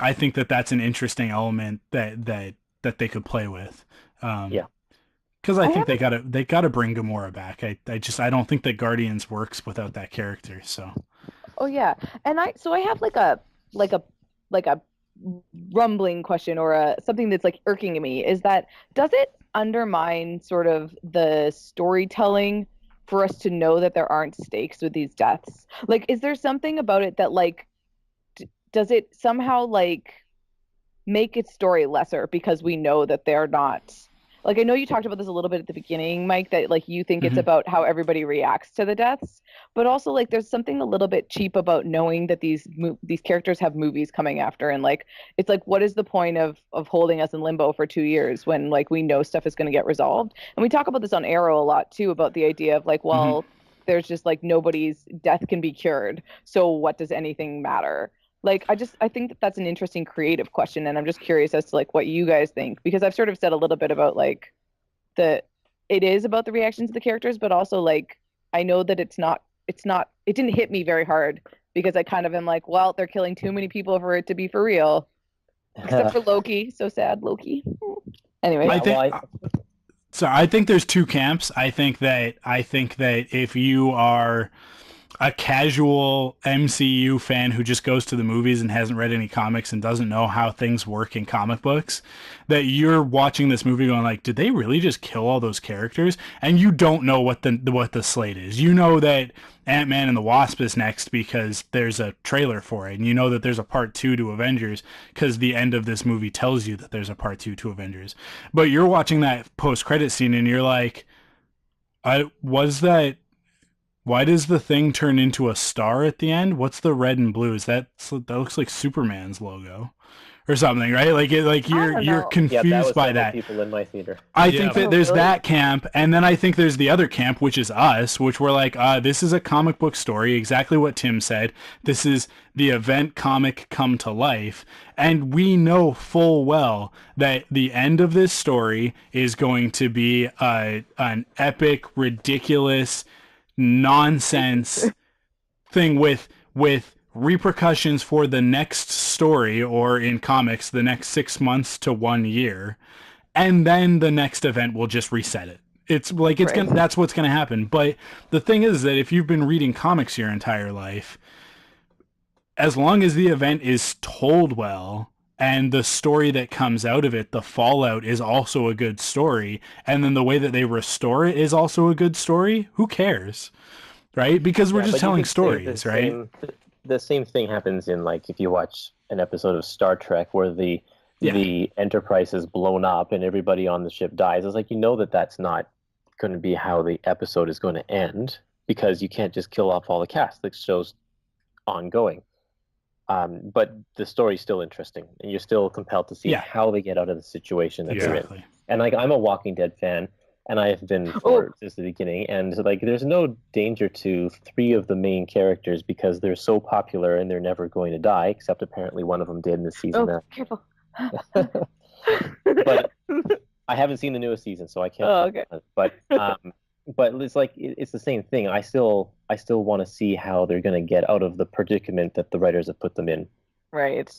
I think that's an interesting element that they could play with. Because I think they gotta bring Gamora back. I don't think that Guardians works without that character. So. Oh yeah, and I have like a rumbling question or something that's like irking me, is that does it undermine sort of the storytelling for us to know that there aren't stakes with these deaths? Like, is there something about it that does it somehow make its story lesser because we know that they're not? Like, I know you talked about this a little bit at the beginning, Mike, that you think it's about how everybody reacts to the deaths, but also there's something a little bit cheap about knowing that these characters have movies coming after, and it's what is the point of holding us in limbo for 2 years when we know stuff is going to get resolved? And we talk about this on Arrow a lot too, about the idea of there's just nobody's death can be cured, so what does anything matter? I think that's an interesting creative question, and I'm just curious as to what you guys think, because I've sort of said a little bit about it is about the reactions of the characters, but also I know that it didn't hit me very hard because I kind of am well, they're killing too many people for it to be for real, except for Loki. So sad, Loki. Anyway, I think there's two camps. I think that if you are a casual MCU fan who just goes to the movies and hasn't read any comics and doesn't know how things work in comic books, that you're watching this movie going did they really just kill all those characters? And you don't know what the slate is. You know that Ant-Man and the Wasp is next because there's a trailer for it, and you know that there's a part 2 to Avengers because the end of this movie tells you that there's a part 2 to Avengers. But you're watching that post-credit scene and you're like, why does the Thing turn into a star at the end? What's the red and blue? That looks like Superman's logo or something, right? You're confused by that. People in my theater. I think that there's that camp, and then I think there's the other camp, which is us, which we're this is a comic book story, exactly what Tim said. This is the event comic come to life, and we know full well that the end of this story is going to be an epic, ridiculous nonsense thing with repercussions for the next story, or in comics the next 6 months to 1 year, and then the next event will just reset it. It's that's what's gonna happen. But the thing is that if you've been reading comics your entire life, as long as the event is told well and the story that comes out of it, the fallout, is also a good story, and then the way that they restore it is also a good story, who cares? Right? Because we're just telling stories, right? the same thing happens in, like, if you watch an episode of Star Trek where the Enterprise is blown up and everybody on the ship dies. It's like, that's not going to be how the episode is going to end, because you can't just kill off all the cast. The show's ongoing. But the story's still interesting, and you're still compelled to see how they get out of the situation that they're in. And, like, I'm a Walking Dead fan, and I have been since the beginning. And, like, there's no danger to 3 of the main characters because they're so popular and they're never going to die, except apparently one of them did in this season. Oh, careful. But I haven't seen the newest season, so I can't. Oh, okay. But it's like it's the same thing. I still want to see how they're going to get out of the predicament that the writers have put them in. Right.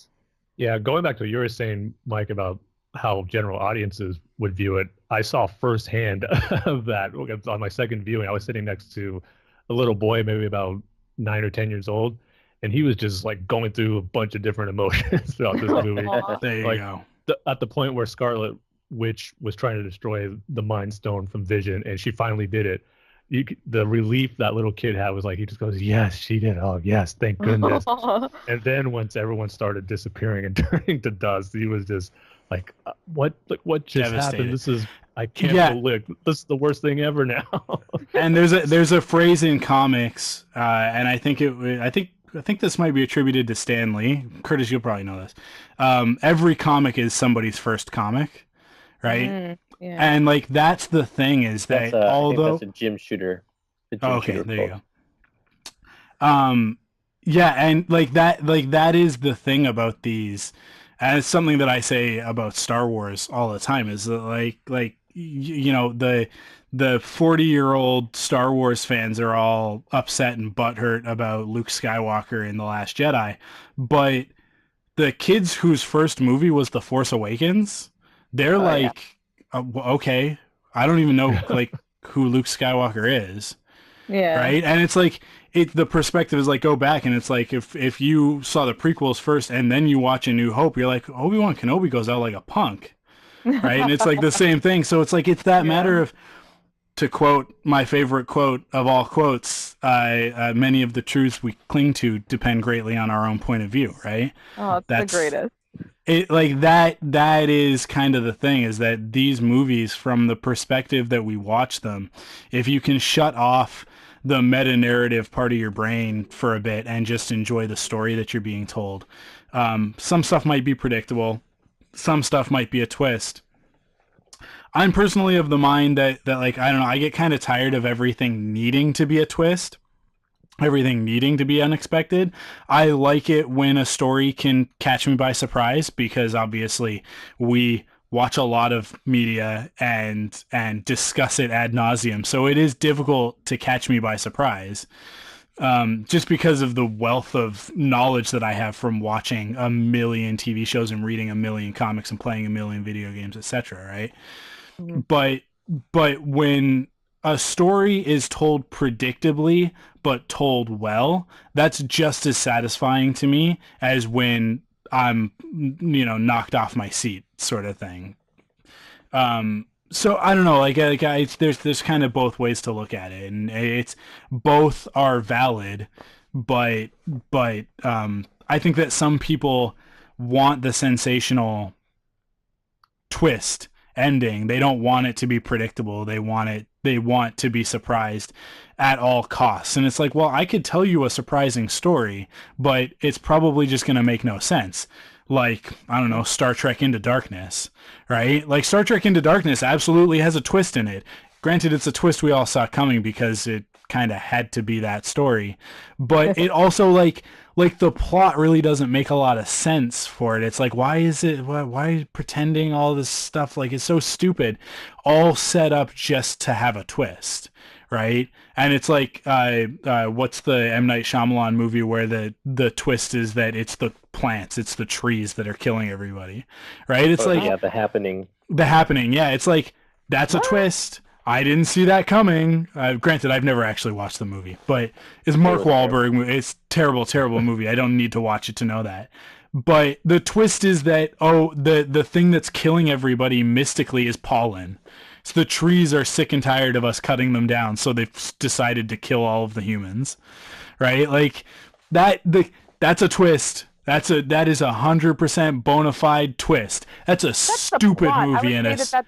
Yeah, going back to what you were saying, Mike, about how general audiences would view it, I saw firsthand of that on my second viewing. I was sitting next to a little boy, maybe about 9 or 10 years old, and he was just like going through a bunch of different emotions throughout this movie. There you go. At the point where Scarlet Witch was trying to destroy the Mind Stone from Vision, and she finally did it. The relief that little kid had was like, he just goes, yes, she did. Oh, yes, thank goodness. And then once everyone started disappearing and turning to dust, he was just like, what just happened? I can't believe this is the worst thing ever now. And there's a phrase in comics, and I think this might be attributed to Stan Lee. Curtis, you'll probably know this. Every comic is somebody's first comic, right? Yeah. And, like, that's the thing is that although that's a Jim Shooter. Okay, there you go. Yeah, and that is the thing about these, and it's something that I say about Star Wars all the time, is that the 40-year-old Star Wars fans are all upset and butthurt about Luke Skywalker in The Last Jedi, but the kids whose first movie was The Force Awakens, they're okay, I don't even know like who Luke Skywalker is. Yeah. Right? And it's like the perspective is like, go back, and it's like if you saw the prequels first and then you watch A New Hope, you're like, Obi-Wan Kenobi goes out like a punk. Right? And it's like the same thing. So it's like it's that matter of, to quote my favorite quote of all quotes, many of the truths we cling to depend greatly on our own point of view, right? Oh, that's the greatest. It like that is kind of the thing, is that these movies, from the perspective that we watch them, if you can shut off the meta narrative part of your brain for a bit and just enjoy the story that you're being told, some stuff might be predictable, some stuff might be a twist. I'm personally of the mind that like, I don't know, I get kind of tired of everything needing to be a twist, everything needing to be unexpected. I like it when a story can catch me by surprise, because obviously we watch a lot of media and discuss it ad nauseum. So it is difficult to catch me by surprise, just because of the wealth of knowledge that I have from watching a million TV shows and reading a million comics and playing a million video games, etc. Right? Mm-hmm. But when a story is told predictably but told well, that's just as satisfying to me as when I'm, knocked off my seat, sort of thing. So I don't know, there's kind of both ways to look at it, and it's both are valid, but I think that some people want the sensational twist ending. They don't want it to be predictable. They want to be surprised at all costs. And it's like, well, I could tell you a surprising story, but it's probably just going to make no sense. Like, I don't know, Star Trek Into Darkness, right? Like, Star Trek Into Darkness absolutely has a twist in it. Granted, it's a twist we all saw coming because it kind of had to be that story. But it also, like the plot really doesn't make a lot of sense for it. It's like, why pretending all this stuff? Like, it's so stupid, all set up just to have a twist, right? And it's like, what's the M. Night Shyamalan movie where the twist is that it's the plants, it's the trees that are killing everybody, right? It's The Happening. The Happening, yeah. It's like, that's a twist. I didn't see that coming. Granted, I've never actually watched the movie, but it's Mark Wahlberg. It's terrible, terrible movie. I don't need to watch it to know that. But the twist is that, the thing that's killing everybody mystically is pollen. So the trees are sick and tired of us cutting them down, so they've decided to kill all of the humans, right? Like, That's a twist. That is 100% bona fide twist. That's a That's the stupid plot. movie I and would say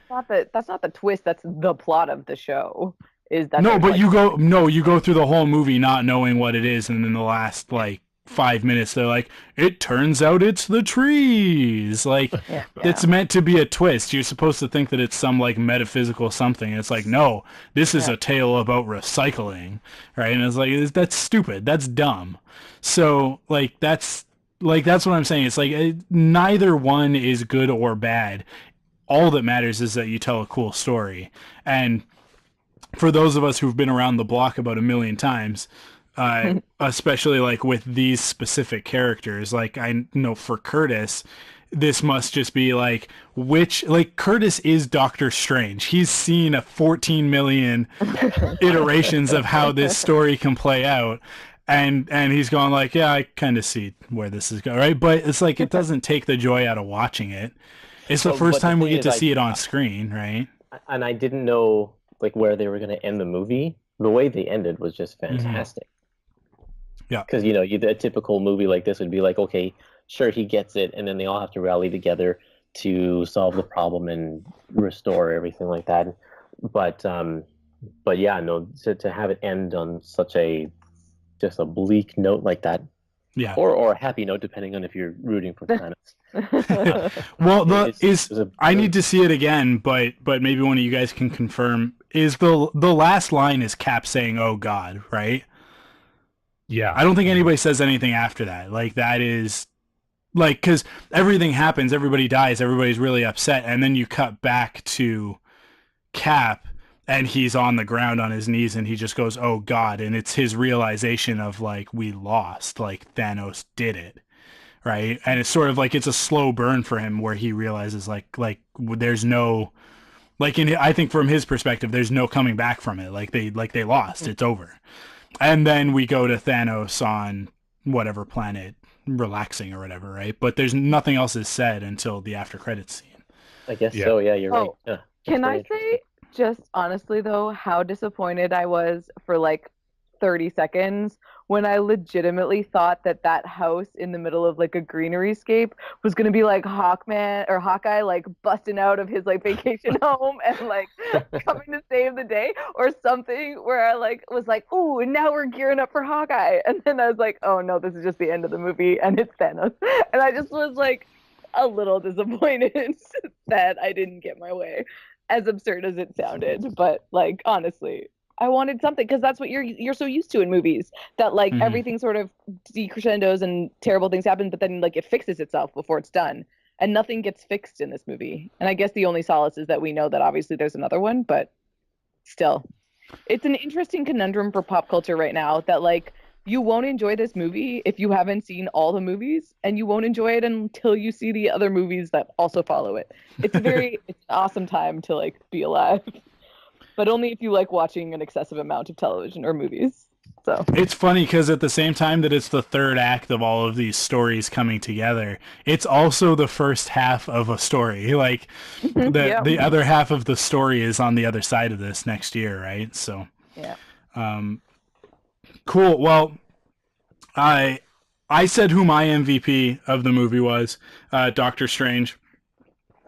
that's not the twist. That's the plot of the show. Is that no, they're, but like, you go through the whole movie not knowing what it is, and in the last like 5 minutes they're like, it turns out it's the trees. Like yeah. it's meant to be a twist. You're supposed to think that it's some like metaphysical something. It's like, no, this is a tale about recycling, right? And it's like that's stupid. That's dumb. So that's what I'm saying. It's like neither one is good or bad. All that matters is that you tell a cool story. And for those of us who've been around the block about a million times, especially like with these specific characters, like I know for Kurtis, this must just be like Kurtis is Doctor Strange. He's seen a 14 million iterations of how this story can play out. And he's going like, yeah, I kind of see where this is going, right? But it's like it doesn't take the joy out of watching it. It's the first time we get to see it on screen, right? And I didn't know like where they were going to end the movie. The way they ended was just fantastic. Yeah, because a typical movie like this would be like, okay, sure, he gets it, and then they all have to rally together to solve the problem and restore everything like that. But yeah, no, to have it end on such just a bleak note like that, yeah, or a happy note depending on if you're rooting for Thanos. Well, I need to see it again, but maybe one of you guys can confirm. Is the last line is Cap saying, "Oh God," right? Yeah. I don't think anybody says anything after that. Like that is like, because everything happens, everybody dies, everybody's really upset, and then you cut back to Cap, and he's on the ground on his knees, and he just goes, "Oh God," and it's his realization of like, we lost, like Thanos did it. Right, and it's sort of like it's a slow burn for him where he realizes like there's no I think from his perspective there's no coming back from it. Like they lost, it's over. And then we go to Thanos on whatever planet, relaxing or whatever, right? But there's nothing else is said until the after credits scene. I guess so. Yeah, you're right. Yeah, can I say just honestly though how disappointed I was for like 30 seconds when I legitimately thought that house in the middle of like a greenery scape was going to be like Hawkman or Hawkeye like busting out of his like vacation home and like coming to save the day or something, where I like was like, ooh, and now we're gearing up for Hawkeye, and then I was like, oh no, this is just the end of the movie and it's Thanos. And I just was like a little disappointed that I didn't get my way, as absurd as it sounded. But like honestly, I wanted something, because that's what you're so used to in movies, that like everything sort of decrescendos and terrible things happen, but then like it fixes itself before it's done, and nothing gets fixed in this movie. And I guess the only solace is that we know that obviously there's another one, but still, it's an interesting conundrum for pop culture right now that like you won't enjoy this movie if you haven't seen all the movies, and you won't enjoy it until you see the other movies that also follow it. It's it's an awesome time to like be alive. But only if you like watching an excessive amount of television or movies. So it's funny because at the same time that it's the third act of all of these stories coming together, it's also the first half of a story. Like the other half of the story is on the other side of this next year, right? So yeah. Cool. Well, I said who my MVP of the movie was, Doctor Strange.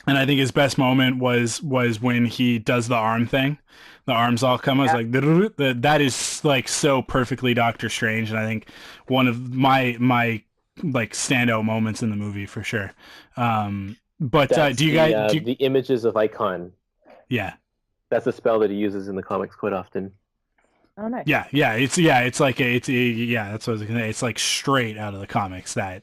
And I think his best moment was when he does the arm thing. The arms all come. I was like, that is like so perfectly Doctor Strange, and I think one of my like standout moments in the movie for sure. But do you guys the images of Icon? Yeah, that's a spell that he uses in the comics quite often. Oh, nice. Yeah. It's that's what I was gonna say. It's like straight out of the comics, that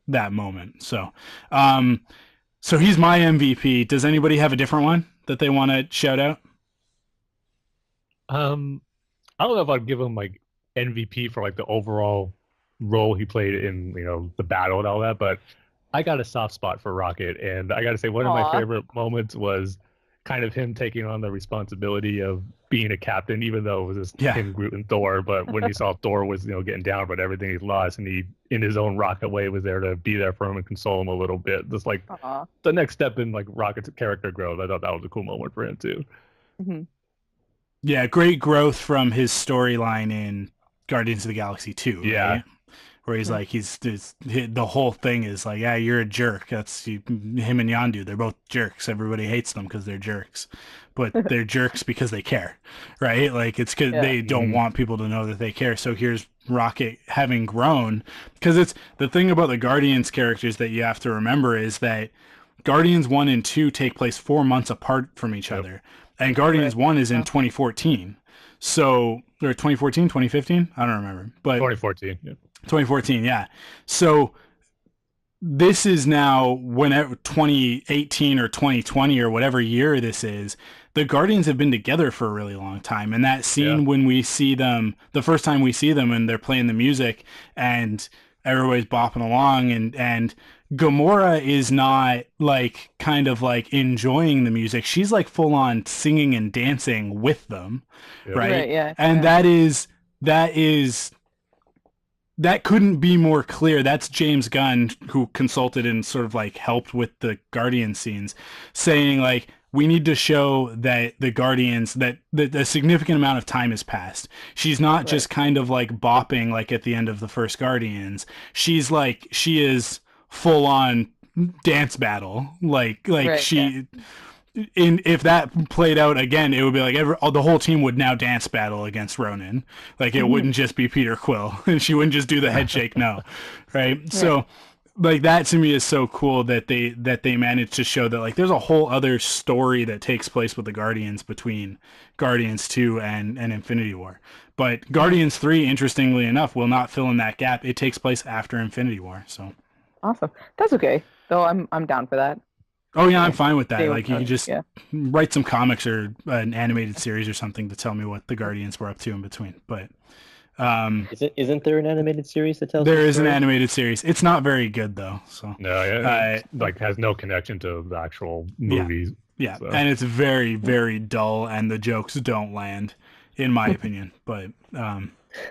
moment. So, so he's my MVP. Does anybody have a different one that they want to shout out? I don't know if I'd give him like MVP for like the overall role he played in, the battle and all that, but I got a soft spot for Rocket, and I got to say one of my favorite moments was kind of him taking on the responsibility of being a captain, even though it was just him, Groot, and Thor. But when he saw Thor was, getting down about everything he's lost, and he, in his own Rocket way, was there to be there for him and console him a little bit. Just like the next step in like Rocket's character growth. I thought that was a cool moment for him too. Mm-hmm. Yeah, great growth from his storyline in Guardians of the Galaxy 2, Yeah. right? Where he's like, the whole thing is like, yeah, you're a jerk. That's him and Yondu. They're both jerks. Everybody hates them because they're jerks, but they're jerks because they care, right? Like it's because they don't want people to know that they care. So here's Rocket having grown, because it's the thing about the Guardians characters that you have to remember is that Guardians 1 and 2 take place 4 months apart from each other, and Guardians 1 is in 2014. So, or 2014, 2015? I don't remember, but 2014. Yeah. 2014, yeah. So this is now whenever 2018 or 2020 or whatever year this is, the Guardians have been together for a really long time. And that scene when we see them, the first time we see them and they're playing the music and everybody's bopping along and Gamora is not like kind of like enjoying the music. She's like full on singing and dancing with them. Right? Yeah. And that couldn't be more clear. That's James Gunn, who consulted and sort of like helped with the Guardian scenes, saying like, we need to show that the Guardians, that a significant amount of time has passed. She's not just kind of like bopping like at the end of the first Guardians. she is full on dance battle. If that played out again, it would be like the whole team would now dance battle against Ronan. Like it wouldn't just be Peter Quill, and she wouldn't just do the head shake. No, right? Yeah. So, like that to me is so cool that they managed to show that like there's a whole other story that takes place with the Guardians between Guardians 2 and Infinity War. But Guardians 3, interestingly enough, will not fill in that gap. It takes place after Infinity War. So awesome. That's okay. Though I'm down for that. Oh yeah, I'm fine with that. Like you can just write some comics or an animated series or something to tell me what the Guardians were up to in between. But isn't there an animated series that tells? There is an animated series. It's not very good though. So no, it like has no connection to the actual movies. Yeah, so. And it's very, very dull, and the jokes don't land, in my opinion. But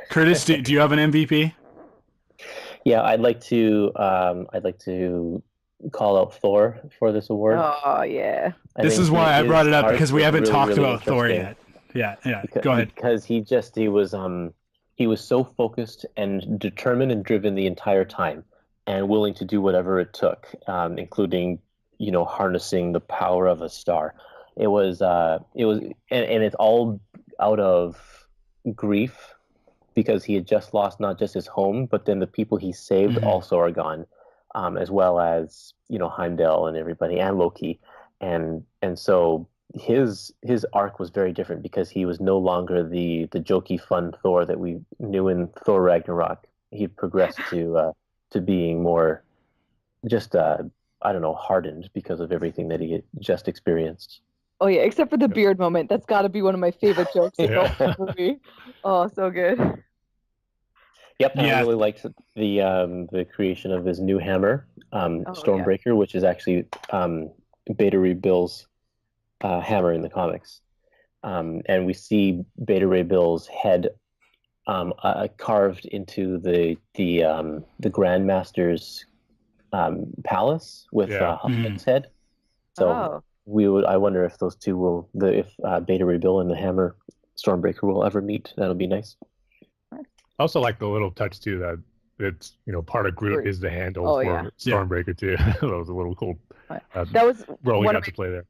Kurtis, do you have an MVP? Yeah, I'd like to call out Thor for this award. Oh yeah. This is why I brought it up, because we haven't talked about Thor yet. Yeah. Go ahead. Because he was so focused and determined and driven the entire time, and willing to do whatever it took, including harnessing the power of a star. It was and it's all out of grief, because he had just lost not just his home, but then the people he saved also are gone. As well as Heimdall and everybody, and Loki, and so his arc was very different, because he was no longer the jokey fun Thor that we knew in Thor Ragnarok. He progressed to being more just hardened because of everything that he had just experienced. Oh yeah, except for the beard moment. That's got to be one of my favorite jokes in the movie. Oh, so good. Yep, I really liked the creation of his new hammer, Stormbreaker, which is actually Beta Ray Bill's hammer in the comics, and we see Beta Ray Bill's head carved into the Grandmaster's palace with Huffman's head. So I wonder if those two if Beta Ray Bill and the hammer Stormbreaker will ever meet. That'll be nice. I also like the little touch too that it's part of Groot is the handle for Stormbreaker too. That was a little cool. That was role we got to play there.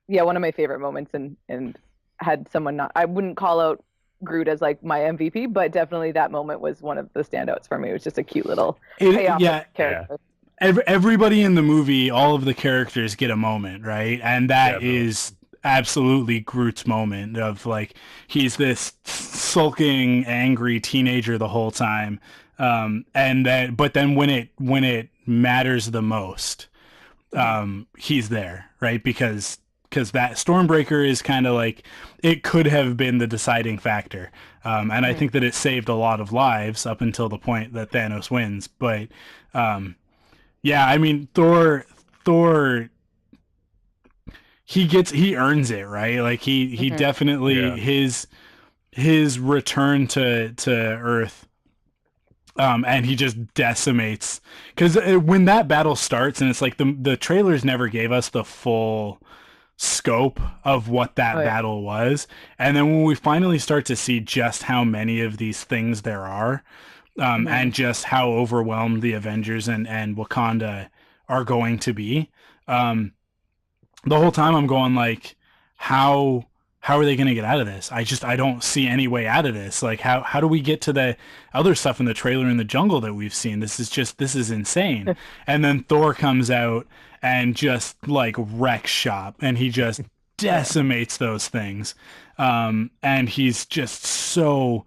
Yeah, one of my favorite moments, and had someone not, I wouldn't call out Groot as like my MVP, but definitely that moment was one of the standouts for me. It was just a cute little payoff character. Everybody in the movie, all of the characters get a moment, right? And that is absolutely Groot's moment of like, he's this sulking, angry teenager the whole time. But then when it matters the most, he's there, right? Because that Stormbreaker is kind of like, it could have been the deciding factor. And I think that it saved a lot of lives up until the point that Thanos wins. But, I mean, Thor, he earns it, right? Like he definitely, his return to Earth, and he just decimates, because when that battle starts, and it's like the trailers never gave us the full scope of what that battle was. And then when we finally start to see just how many of these things there are, and just how overwhelmed the Avengers and Wakanda are going to be, the whole time I'm going like, how are they going to get out of this? I don't see any way out of this. Like, how do we get to the other stuff in the trailer in the jungle that we've seen? This is insane. And then Thor comes out and just like wrecks shop, and he just decimates those things. And he's just so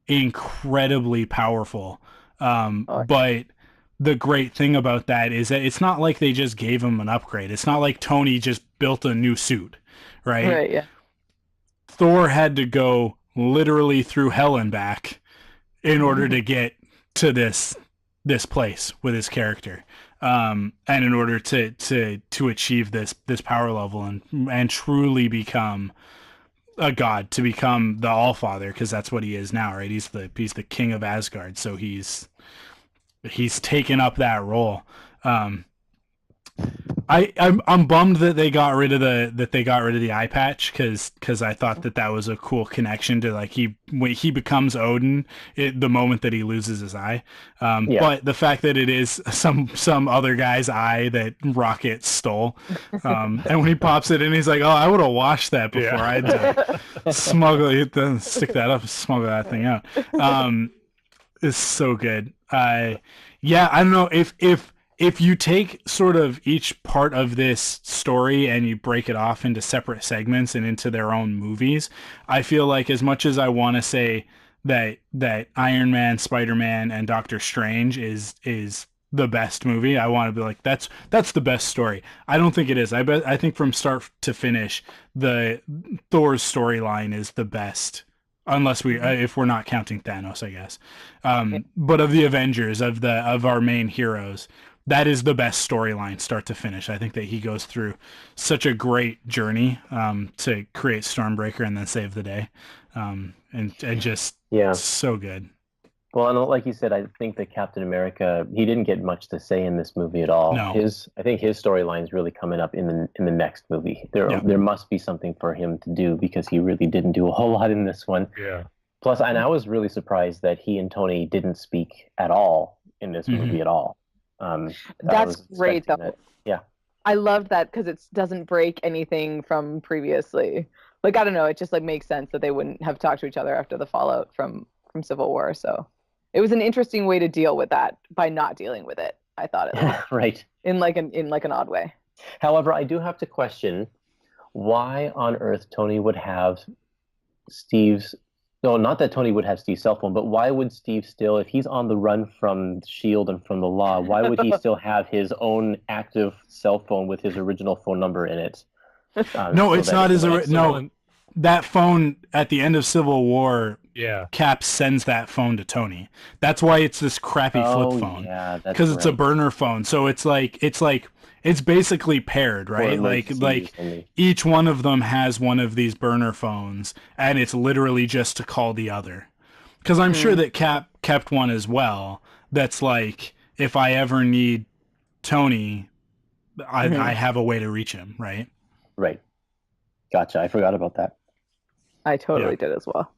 incredibly powerful. But the great thing about that is that it's not like they just gave him an upgrade. It's not like Tony just built a new suit, right? Right, yeah. Thor had to go literally through hell and back in order to get to this place with his character, and in order to achieve this power level and truly become a god, to become the Allfather, because that's what he is now, right? He's the king of Asgard, so he's taken up that role. I'm bummed that they got rid of the eye patch, because I thought that was a cool connection to, like, when he becomes Odin, the moment that he loses his eye. But the fact that it is some other guy's eye that Rocket stole, and when he pops it in, he's like, oh, I would have washed that before I had to stick that up, smuggle that thing out. It's so good. I don't know if you take sort of each part of this story and you break it off into separate segments and into their own movies, I feel like, as much as I want to say that Iron Man, Spider-Man, and Doctor Strange is the best movie, I want to be like, that's the best story. I don't think it is. I think from start to finish, the Thor's storyline is the best. Unless if we're not counting Thanos, I guess. But of the Avengers, of our main heroes, that is the best storyline, start to finish. I think that he goes through such a great journey to create Stormbreaker and then save the day, and just so good. Well, and like you said, I think that Captain America, he didn't get much to say in this movie at all. No. I think his storyline is really coming up in the next movie. There must be something for him to do, because he really didn't do a whole lot in this one. Yeah. Plus, and I was really surprised that he and Tony didn't speak at all in this movie at all. That's great, though. Yeah. I loved that, because it doesn't break anything from previously. Like, I don't know, it just like makes sense that they wouldn't have talked to each other after the fallout from Civil War. So it was an interesting way to deal with that by not dealing with it, I thought. Right. In like an odd way. However, I do have to question why on earth Tony would have Steve's... No, not that Tony would have Steve's cell phone, but why would Steve still, if he's on the run from S.H.I.E.L.D. and from the law, why would he still have his own active cell phone with his original phone number in it? No, it's not his original. That phone at the end of Civil War, Cap sends that phone to Tony. That's why it's this crappy flip phone. Yeah, because it's a burner phone. So it's basically paired, right? Like each one of them has one of these burner phones, and it's literally just to call the other. Because I'm sure that Cap kept one as well. That's like, if I ever need Tony, I have a way to reach him, right? Right. Gotcha. I forgot about that. I totally did as well.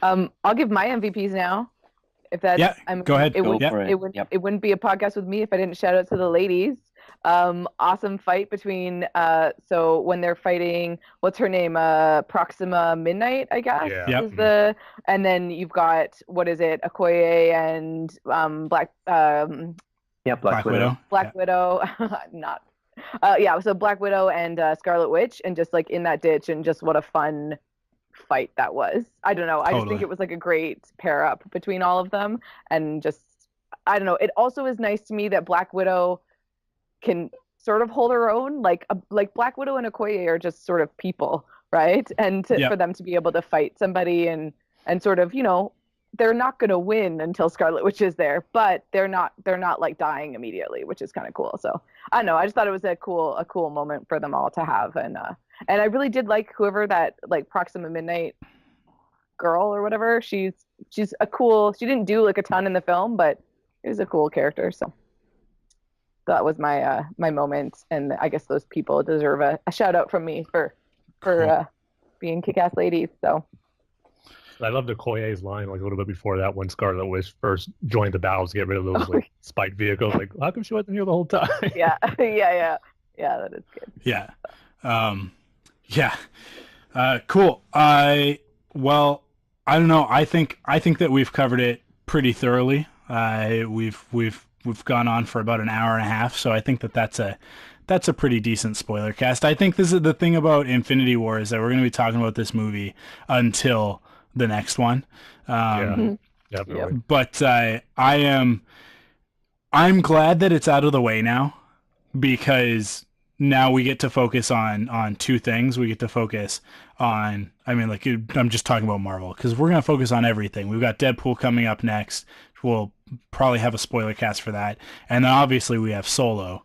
I'll give my MVPs now. If that's go ahead. It wouldn't be a podcast with me if I didn't shout out to the ladies. Awesome fight between so when they're fighting, what's her name? Proxima Midnight, I guess. Yeah. And then you've got, what is it? Okoye and Black Widow. Black Widow. Not so Black Widow and Scarlet Witch, and just like in that ditch, and just what a fun fight that was. I don't know. I just think it was like a great pair up between all of them, and just, I don't know. It also is nice to me that Black Widow can sort of hold her own. Like Black Widow and Okoye are just sort of people, right? And for them to be able to fight somebody and sort of, you know, they're not going to win until Scarlet Witch is there, but they're not like dying immediately, which is kind of cool. So I don't know. I just thought it was a cool moment for them all to have. And I really did like whoever that, like, Proxima Midnight girl or whatever. She's a cool, she didn't do like a ton in the film, but it was a cool character. So that was my my moment, and I guess those people deserve a shout out from me for being kick-ass ladies. So I love Okoye's line like a little bit before that when Scarlet Witch first joined the battles to get rid of those like spiked vehicles. Like, how come she wasn't here the whole time? yeah, that is good. Yeah. Cool. Well, I don't know. I think that we've covered it pretty thoroughly. We've gone on for about an hour and a half, so I think that's a pretty decent spoiler cast. I think this is the thing about Infinity War is that we're going to be talking about this movie until the next one. Yeah, definitely. But I'm glad that it's out of the way now, because now we get to focus on two things. We get to focus on, I'm just talking about Marvel, because we're going to focus on everything. We've got Deadpool coming up next. We'll probably have a spoiler cast for that. And then obviously we have Solo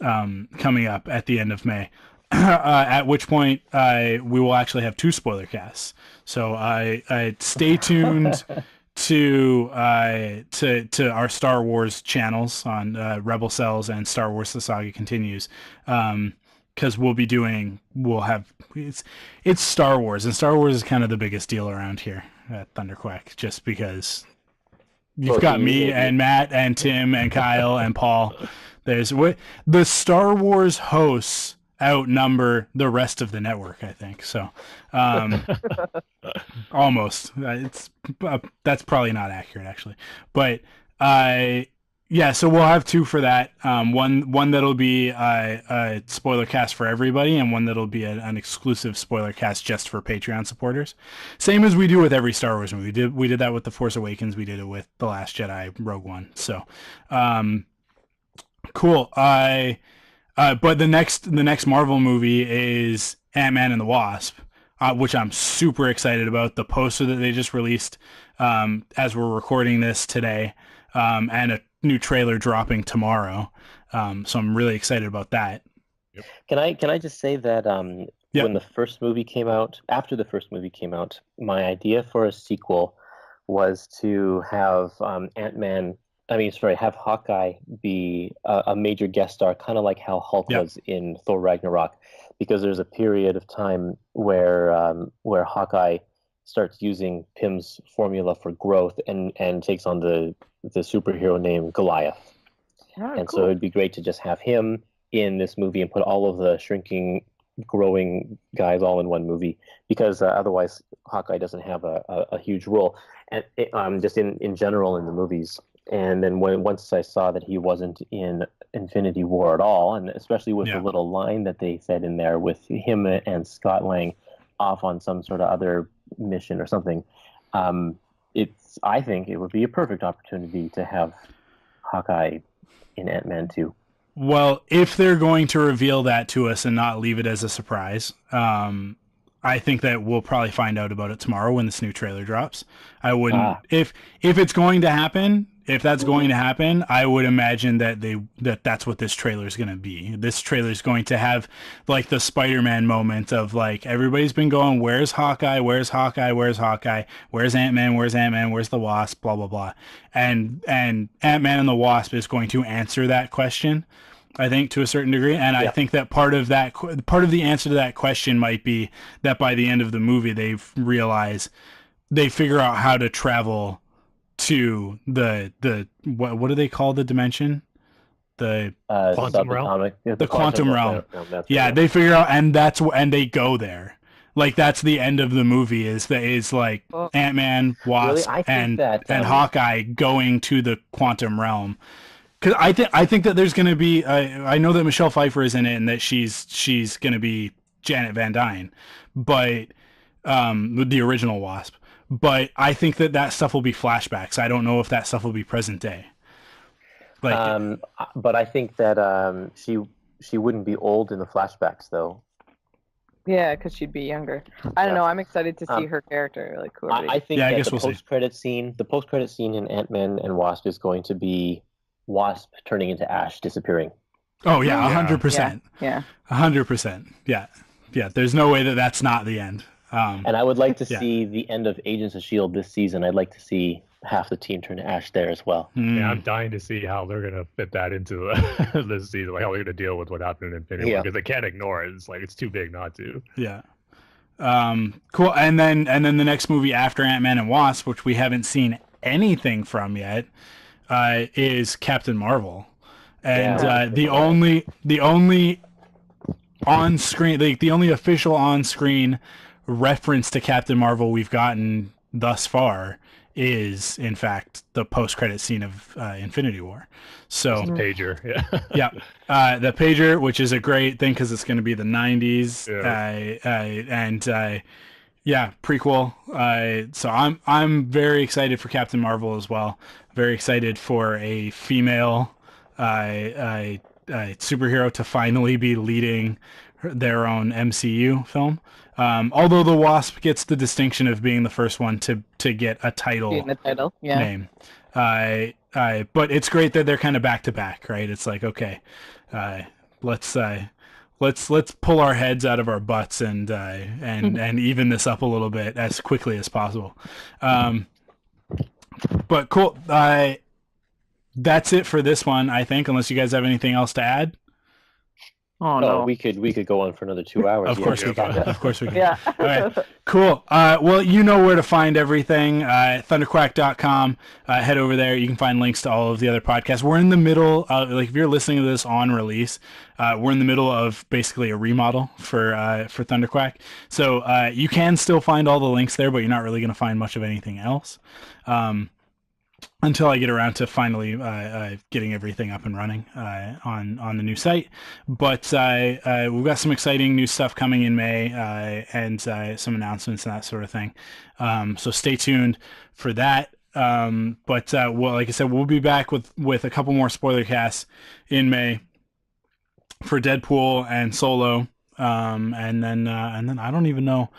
coming up at the end of May. At which point we will actually have two spoiler casts. So I stay tuned to our Star Wars channels on Rebel Cells and Star Wars: The Saga Continues, because it's Star Wars, and Star Wars is kind of the biggest deal around here at ThunderQuack, just because you've got me and Matt and Tim and Kyle and Paul. The Star Wars hosts outnumber the rest of the network, I think. So almost. That's probably not accurate, actually. But so we'll have two for that. One that'll be a spoiler cast for everybody, and one that'll be an exclusive spoiler cast just for Patreon supporters. Same as we do with every Star Wars movie. We did that with The Force Awakens. We did it with The Last Jedi, Rogue One. So cool. But the next Marvel movie is Ant-Man and the Wasp, which I'm super excited about. The poster that they just released as we're recording this today, and a new trailer dropping tomorrow. So I'm really excited about that. Yep. Can I just say that when the first movie came out, after the first movie came out, my idea for a sequel was to have have Hawkeye be a major guest star, kind of like how Hulk was in Thor Ragnarok, because there's a period of time where Hawkeye starts using Pym's formula for growth and takes on the superhero name Goliath. Cool. So it'd be great to just have him in this movie and put all of the shrinking, growing guys all in one movie, because otherwise Hawkeye doesn't have a huge role, and just in general in the movies. And then once I saw that he wasn't in Infinity War at all, and especially with the little line that they said in there with him and Scott Lang off on some sort of other mission or something, I think it would be a perfect opportunity to have Hawkeye in Ant-Man 2. Well, if they're going to reveal that to us and not leave it as a surprise, I think that we'll probably find out about it tomorrow when this new trailer drops. I wouldn't if it's going to happen. If that's going to happen, I would imagine that's what this trailer is going to be. This trailer is going to have like the Spider-Man moment of like everybody's been going, "Where's Hawkeye? Where's Hawkeye? Where's Hawkeye? Where's Ant-Man? Where's Ant-Man? Where's the Wasp? Blah blah blah." And Ant-Man and the Wasp is going to answer that question, I think, to a certain degree. And I think that part of the answer to that question might be that by the end of the movie they figure out how to travel to the what do they call the dimension? The quantum realm. The quantum realm. They figure out, and they go there. Like that's the end of the movie is like Ant-Man, Wasp, and Hawkeye going to the quantum realm. Because I think that there's going to be I know that Michelle Pfeiffer is in it and that she's going to be Janet Van Dyne, but the original Wasp. But I think that stuff will be flashbacks. I don't know if that stuff will be present day. Like, but I think that she wouldn't be old in the flashbacks though. Yeah, because she'd be younger. I don't know. I'm excited to see her character. Like, I think that the post-credit scene in Ant-Man and Wasp is going to be Wasp turning into ash, disappearing. Oh yeah, 100%. Yeah, 100%. Yeah. There's no way that's not the end. And I would like to see the end of Agents of S.H.I.E.L.D. this season. I'd like to see half the team turn to ash there as well. Yeah, I'm dying to see how they're gonna fit that into this season. Like how they're gonna deal with what happened in Infinity War, because they can't ignore it. It's like it's too big not to. Yeah. Cool. And then the next movie after Ant-Man and Wasp, which we haven't seen anything from yet, is Captain Marvel. And the only on screen, like the only official on screen reference to Captain Marvel we've gotten thus far is in fact the post-credit scene of Infinity War. So Pager, yeah, the pager, which is a great thing because it's going to be the 90s, prequel. So I'm very excited for Captain Marvel as well. Very excited for a female superhero to finally be leading their own MCU film. Although the Wasp gets the distinction of being the first one to get a title, name. But it's great that they're kind of back to back, right? It's like, okay, let's pull our heads out of our butts and even this up a little bit as quickly as possible. But cool. That's it for this one, I think, unless you guys have anything else to add. Oh no, we could go on for another 2 hours. Of course we can. Of course we can. Yeah. All right. Cool. Well, you know where to find everything. ThunderQuack.com. Head over there. You can find links to all of the other podcasts. We're in the middle of, like, if you're listening to this on release, we're in the middle of basically a remodel for ThunderQuack. So you can still find all the links there, but you're not really going to find much of anything else. Until I get around to finally getting everything up and running on the new site. But we've got some exciting new stuff coming in May and some announcements and that sort of thing. So stay tuned for that. But well, like I said, we'll be back with a couple more spoiler casts in May for Deadpool and Solo. And then I don't even know.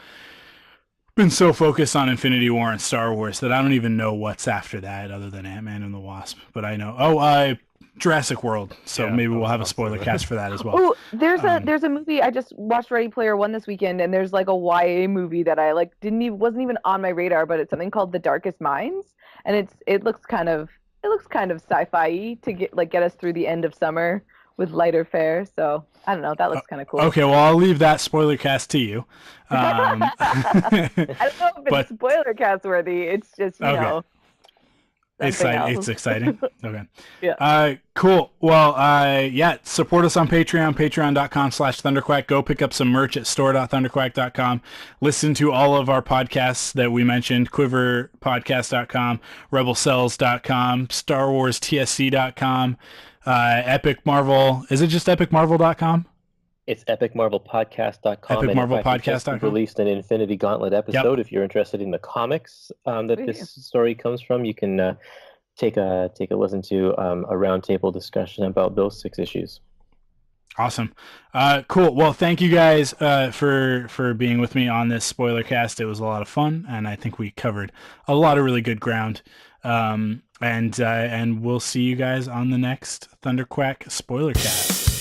Been so focused on Infinity War and Star Wars that I don't even know what's after that other than Ant-Man and the Wasp. But I know, Jurassic World. So maybe we'll have a spoiler cast for that as well. Oh, there's a movie I just watched, Ready Player One, this weekend, and there's like a YA movie that I wasn't even on my radar, but it's something called The Darkest Minds, and it looks kind of sci-fi to get us through the end of summer with lighter fare. So I don't know, that looks kind of cool. Okay, well, I'll leave that spoiler cast to you. I don't know if it's spoiler cast worthy. It's just you know. It's exciting. Okay. Yeah. Cool. Well, support us on Patreon, patreon.com/ThunderQuack. Go pick up some merch at store.thunderquack.com. Listen to all of our podcasts that we mentioned, quiverpodcast.com, rebelcells.com, StarWarsTSC.com, Epic Marvel. Is it just epicmarvel.com? It's epicmarvelpodcast.com. Epicmarvelpodcast.com. Released an Infinity Gauntlet episode. If you're interested in the comics that this story comes from, you can take a listen to a roundtable discussion about those 6 issues. Awesome. Cool. Well, thank you guys for being with me on this spoiler cast. It was a lot of fun, and I think we covered a lot of really good ground. And we'll see you guys on the next ThunderQuack spoiler cast.